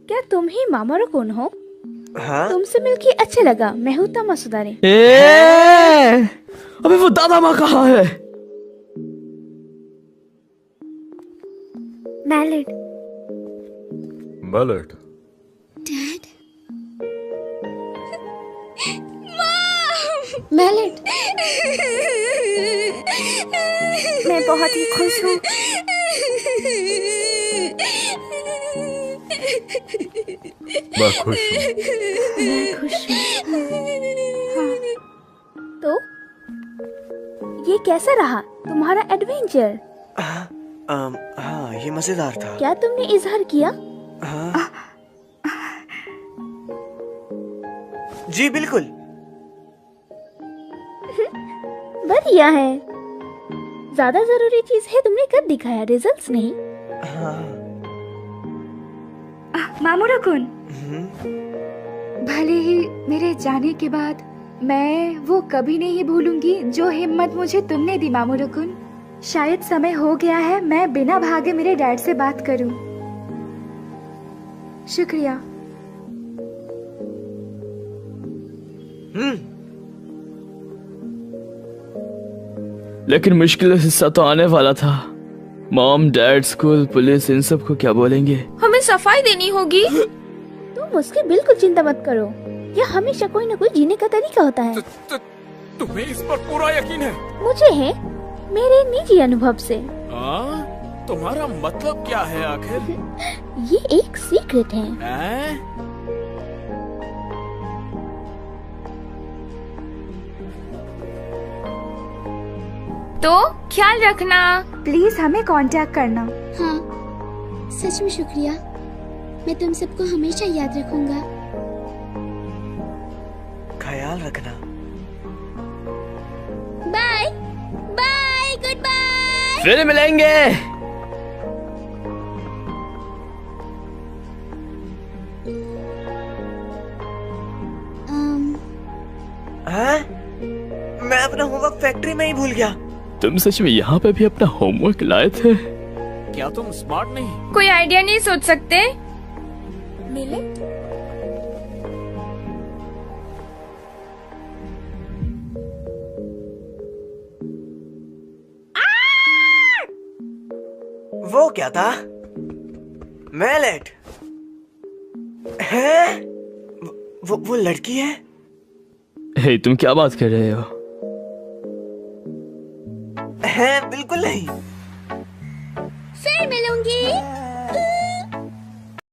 Speaker 7: क्या तुम ही मामोरू-कुन हो?
Speaker 1: हाँ?
Speaker 7: तुमसे मिलके अच्छा लगा। मैं हूँ तमासुदारे।
Speaker 5: अबे वो दादा माँ कहाँ है?
Speaker 11: मैलिड।
Speaker 10: मैलिड।
Speaker 2: डैड।
Speaker 11: मैलिड, मैं बहुत ही खुश हूँ।
Speaker 10: मैं खुश हूँ।
Speaker 7: मैं खुश हूँ। हाँ। तो ये कैसा रहा तुम्हारा एडवेंचर?
Speaker 1: हाँ, ये मजेदार था।
Speaker 7: क्या तुमने इजहार किया?
Speaker 1: हाँ। जी बिल्कुल।
Speaker 7: बढ़िया है। ज्यादा जरूरी चीज है तुमने कब दिखाया, रिजल्ट्स नहीं।
Speaker 1: हाँ।
Speaker 4: मामोरू-कुन, भले ही मेरे जाने के बाद मैं वो कभी नहीं भूलूंगी जो हिम्मत मुझे तुमने दी मामोरू-कुन। शायद समय हो गया है मैं बिना भागे मेरे डैड से बात करूं। शुक्रिया।
Speaker 5: लेकिन मुश्किल हिस्सा तो आने वाला था। मॉम, डैड, स्कूल, पुलिस, इन सब को क्या बोलेंगे?
Speaker 11: हमें सफाई देनी होगी।
Speaker 7: तुम उसकी बिल्कुल चिंता मत करो। यह हमेशा कोई न कोई जीने का तरीका होता है।
Speaker 15: तुम्हें इस पर पूरा यकीन है?
Speaker 7: मुझे है, मेरे निजी अनुभव से।
Speaker 15: हाँ? तुम्हारा मतलब क्या है आखिर?
Speaker 2: ये एक सीक्रेट है।
Speaker 15: हैं?
Speaker 11: तो ख्याल रखना।
Speaker 4: प्लीज हमें कांटेक्ट करना।
Speaker 2: हाँ, सच में शुक्रिया। मैं तुम सबको हमेशा याद रखूंगा।
Speaker 1: ख्याल रखना।
Speaker 2: Bye bye, goodbye.
Speaker 6: फिर मिलेंगे।
Speaker 1: हाँ? मैं अपना होमवर्क फैक्ट्री में ही भूल गया।
Speaker 5: तुम सच में यहाँ पे भी अपना होमवर्क लाए थे?
Speaker 15: क्या तुम स्मार्ट नहीं?
Speaker 11: कोई आइडिया नहीं सोच सकते?
Speaker 1: वो क्या था? मैलेट है? वो लड़की है?
Speaker 5: हे, तुम क्या बात कर रहे हो?
Speaker 1: है बिल्कुल नहीं।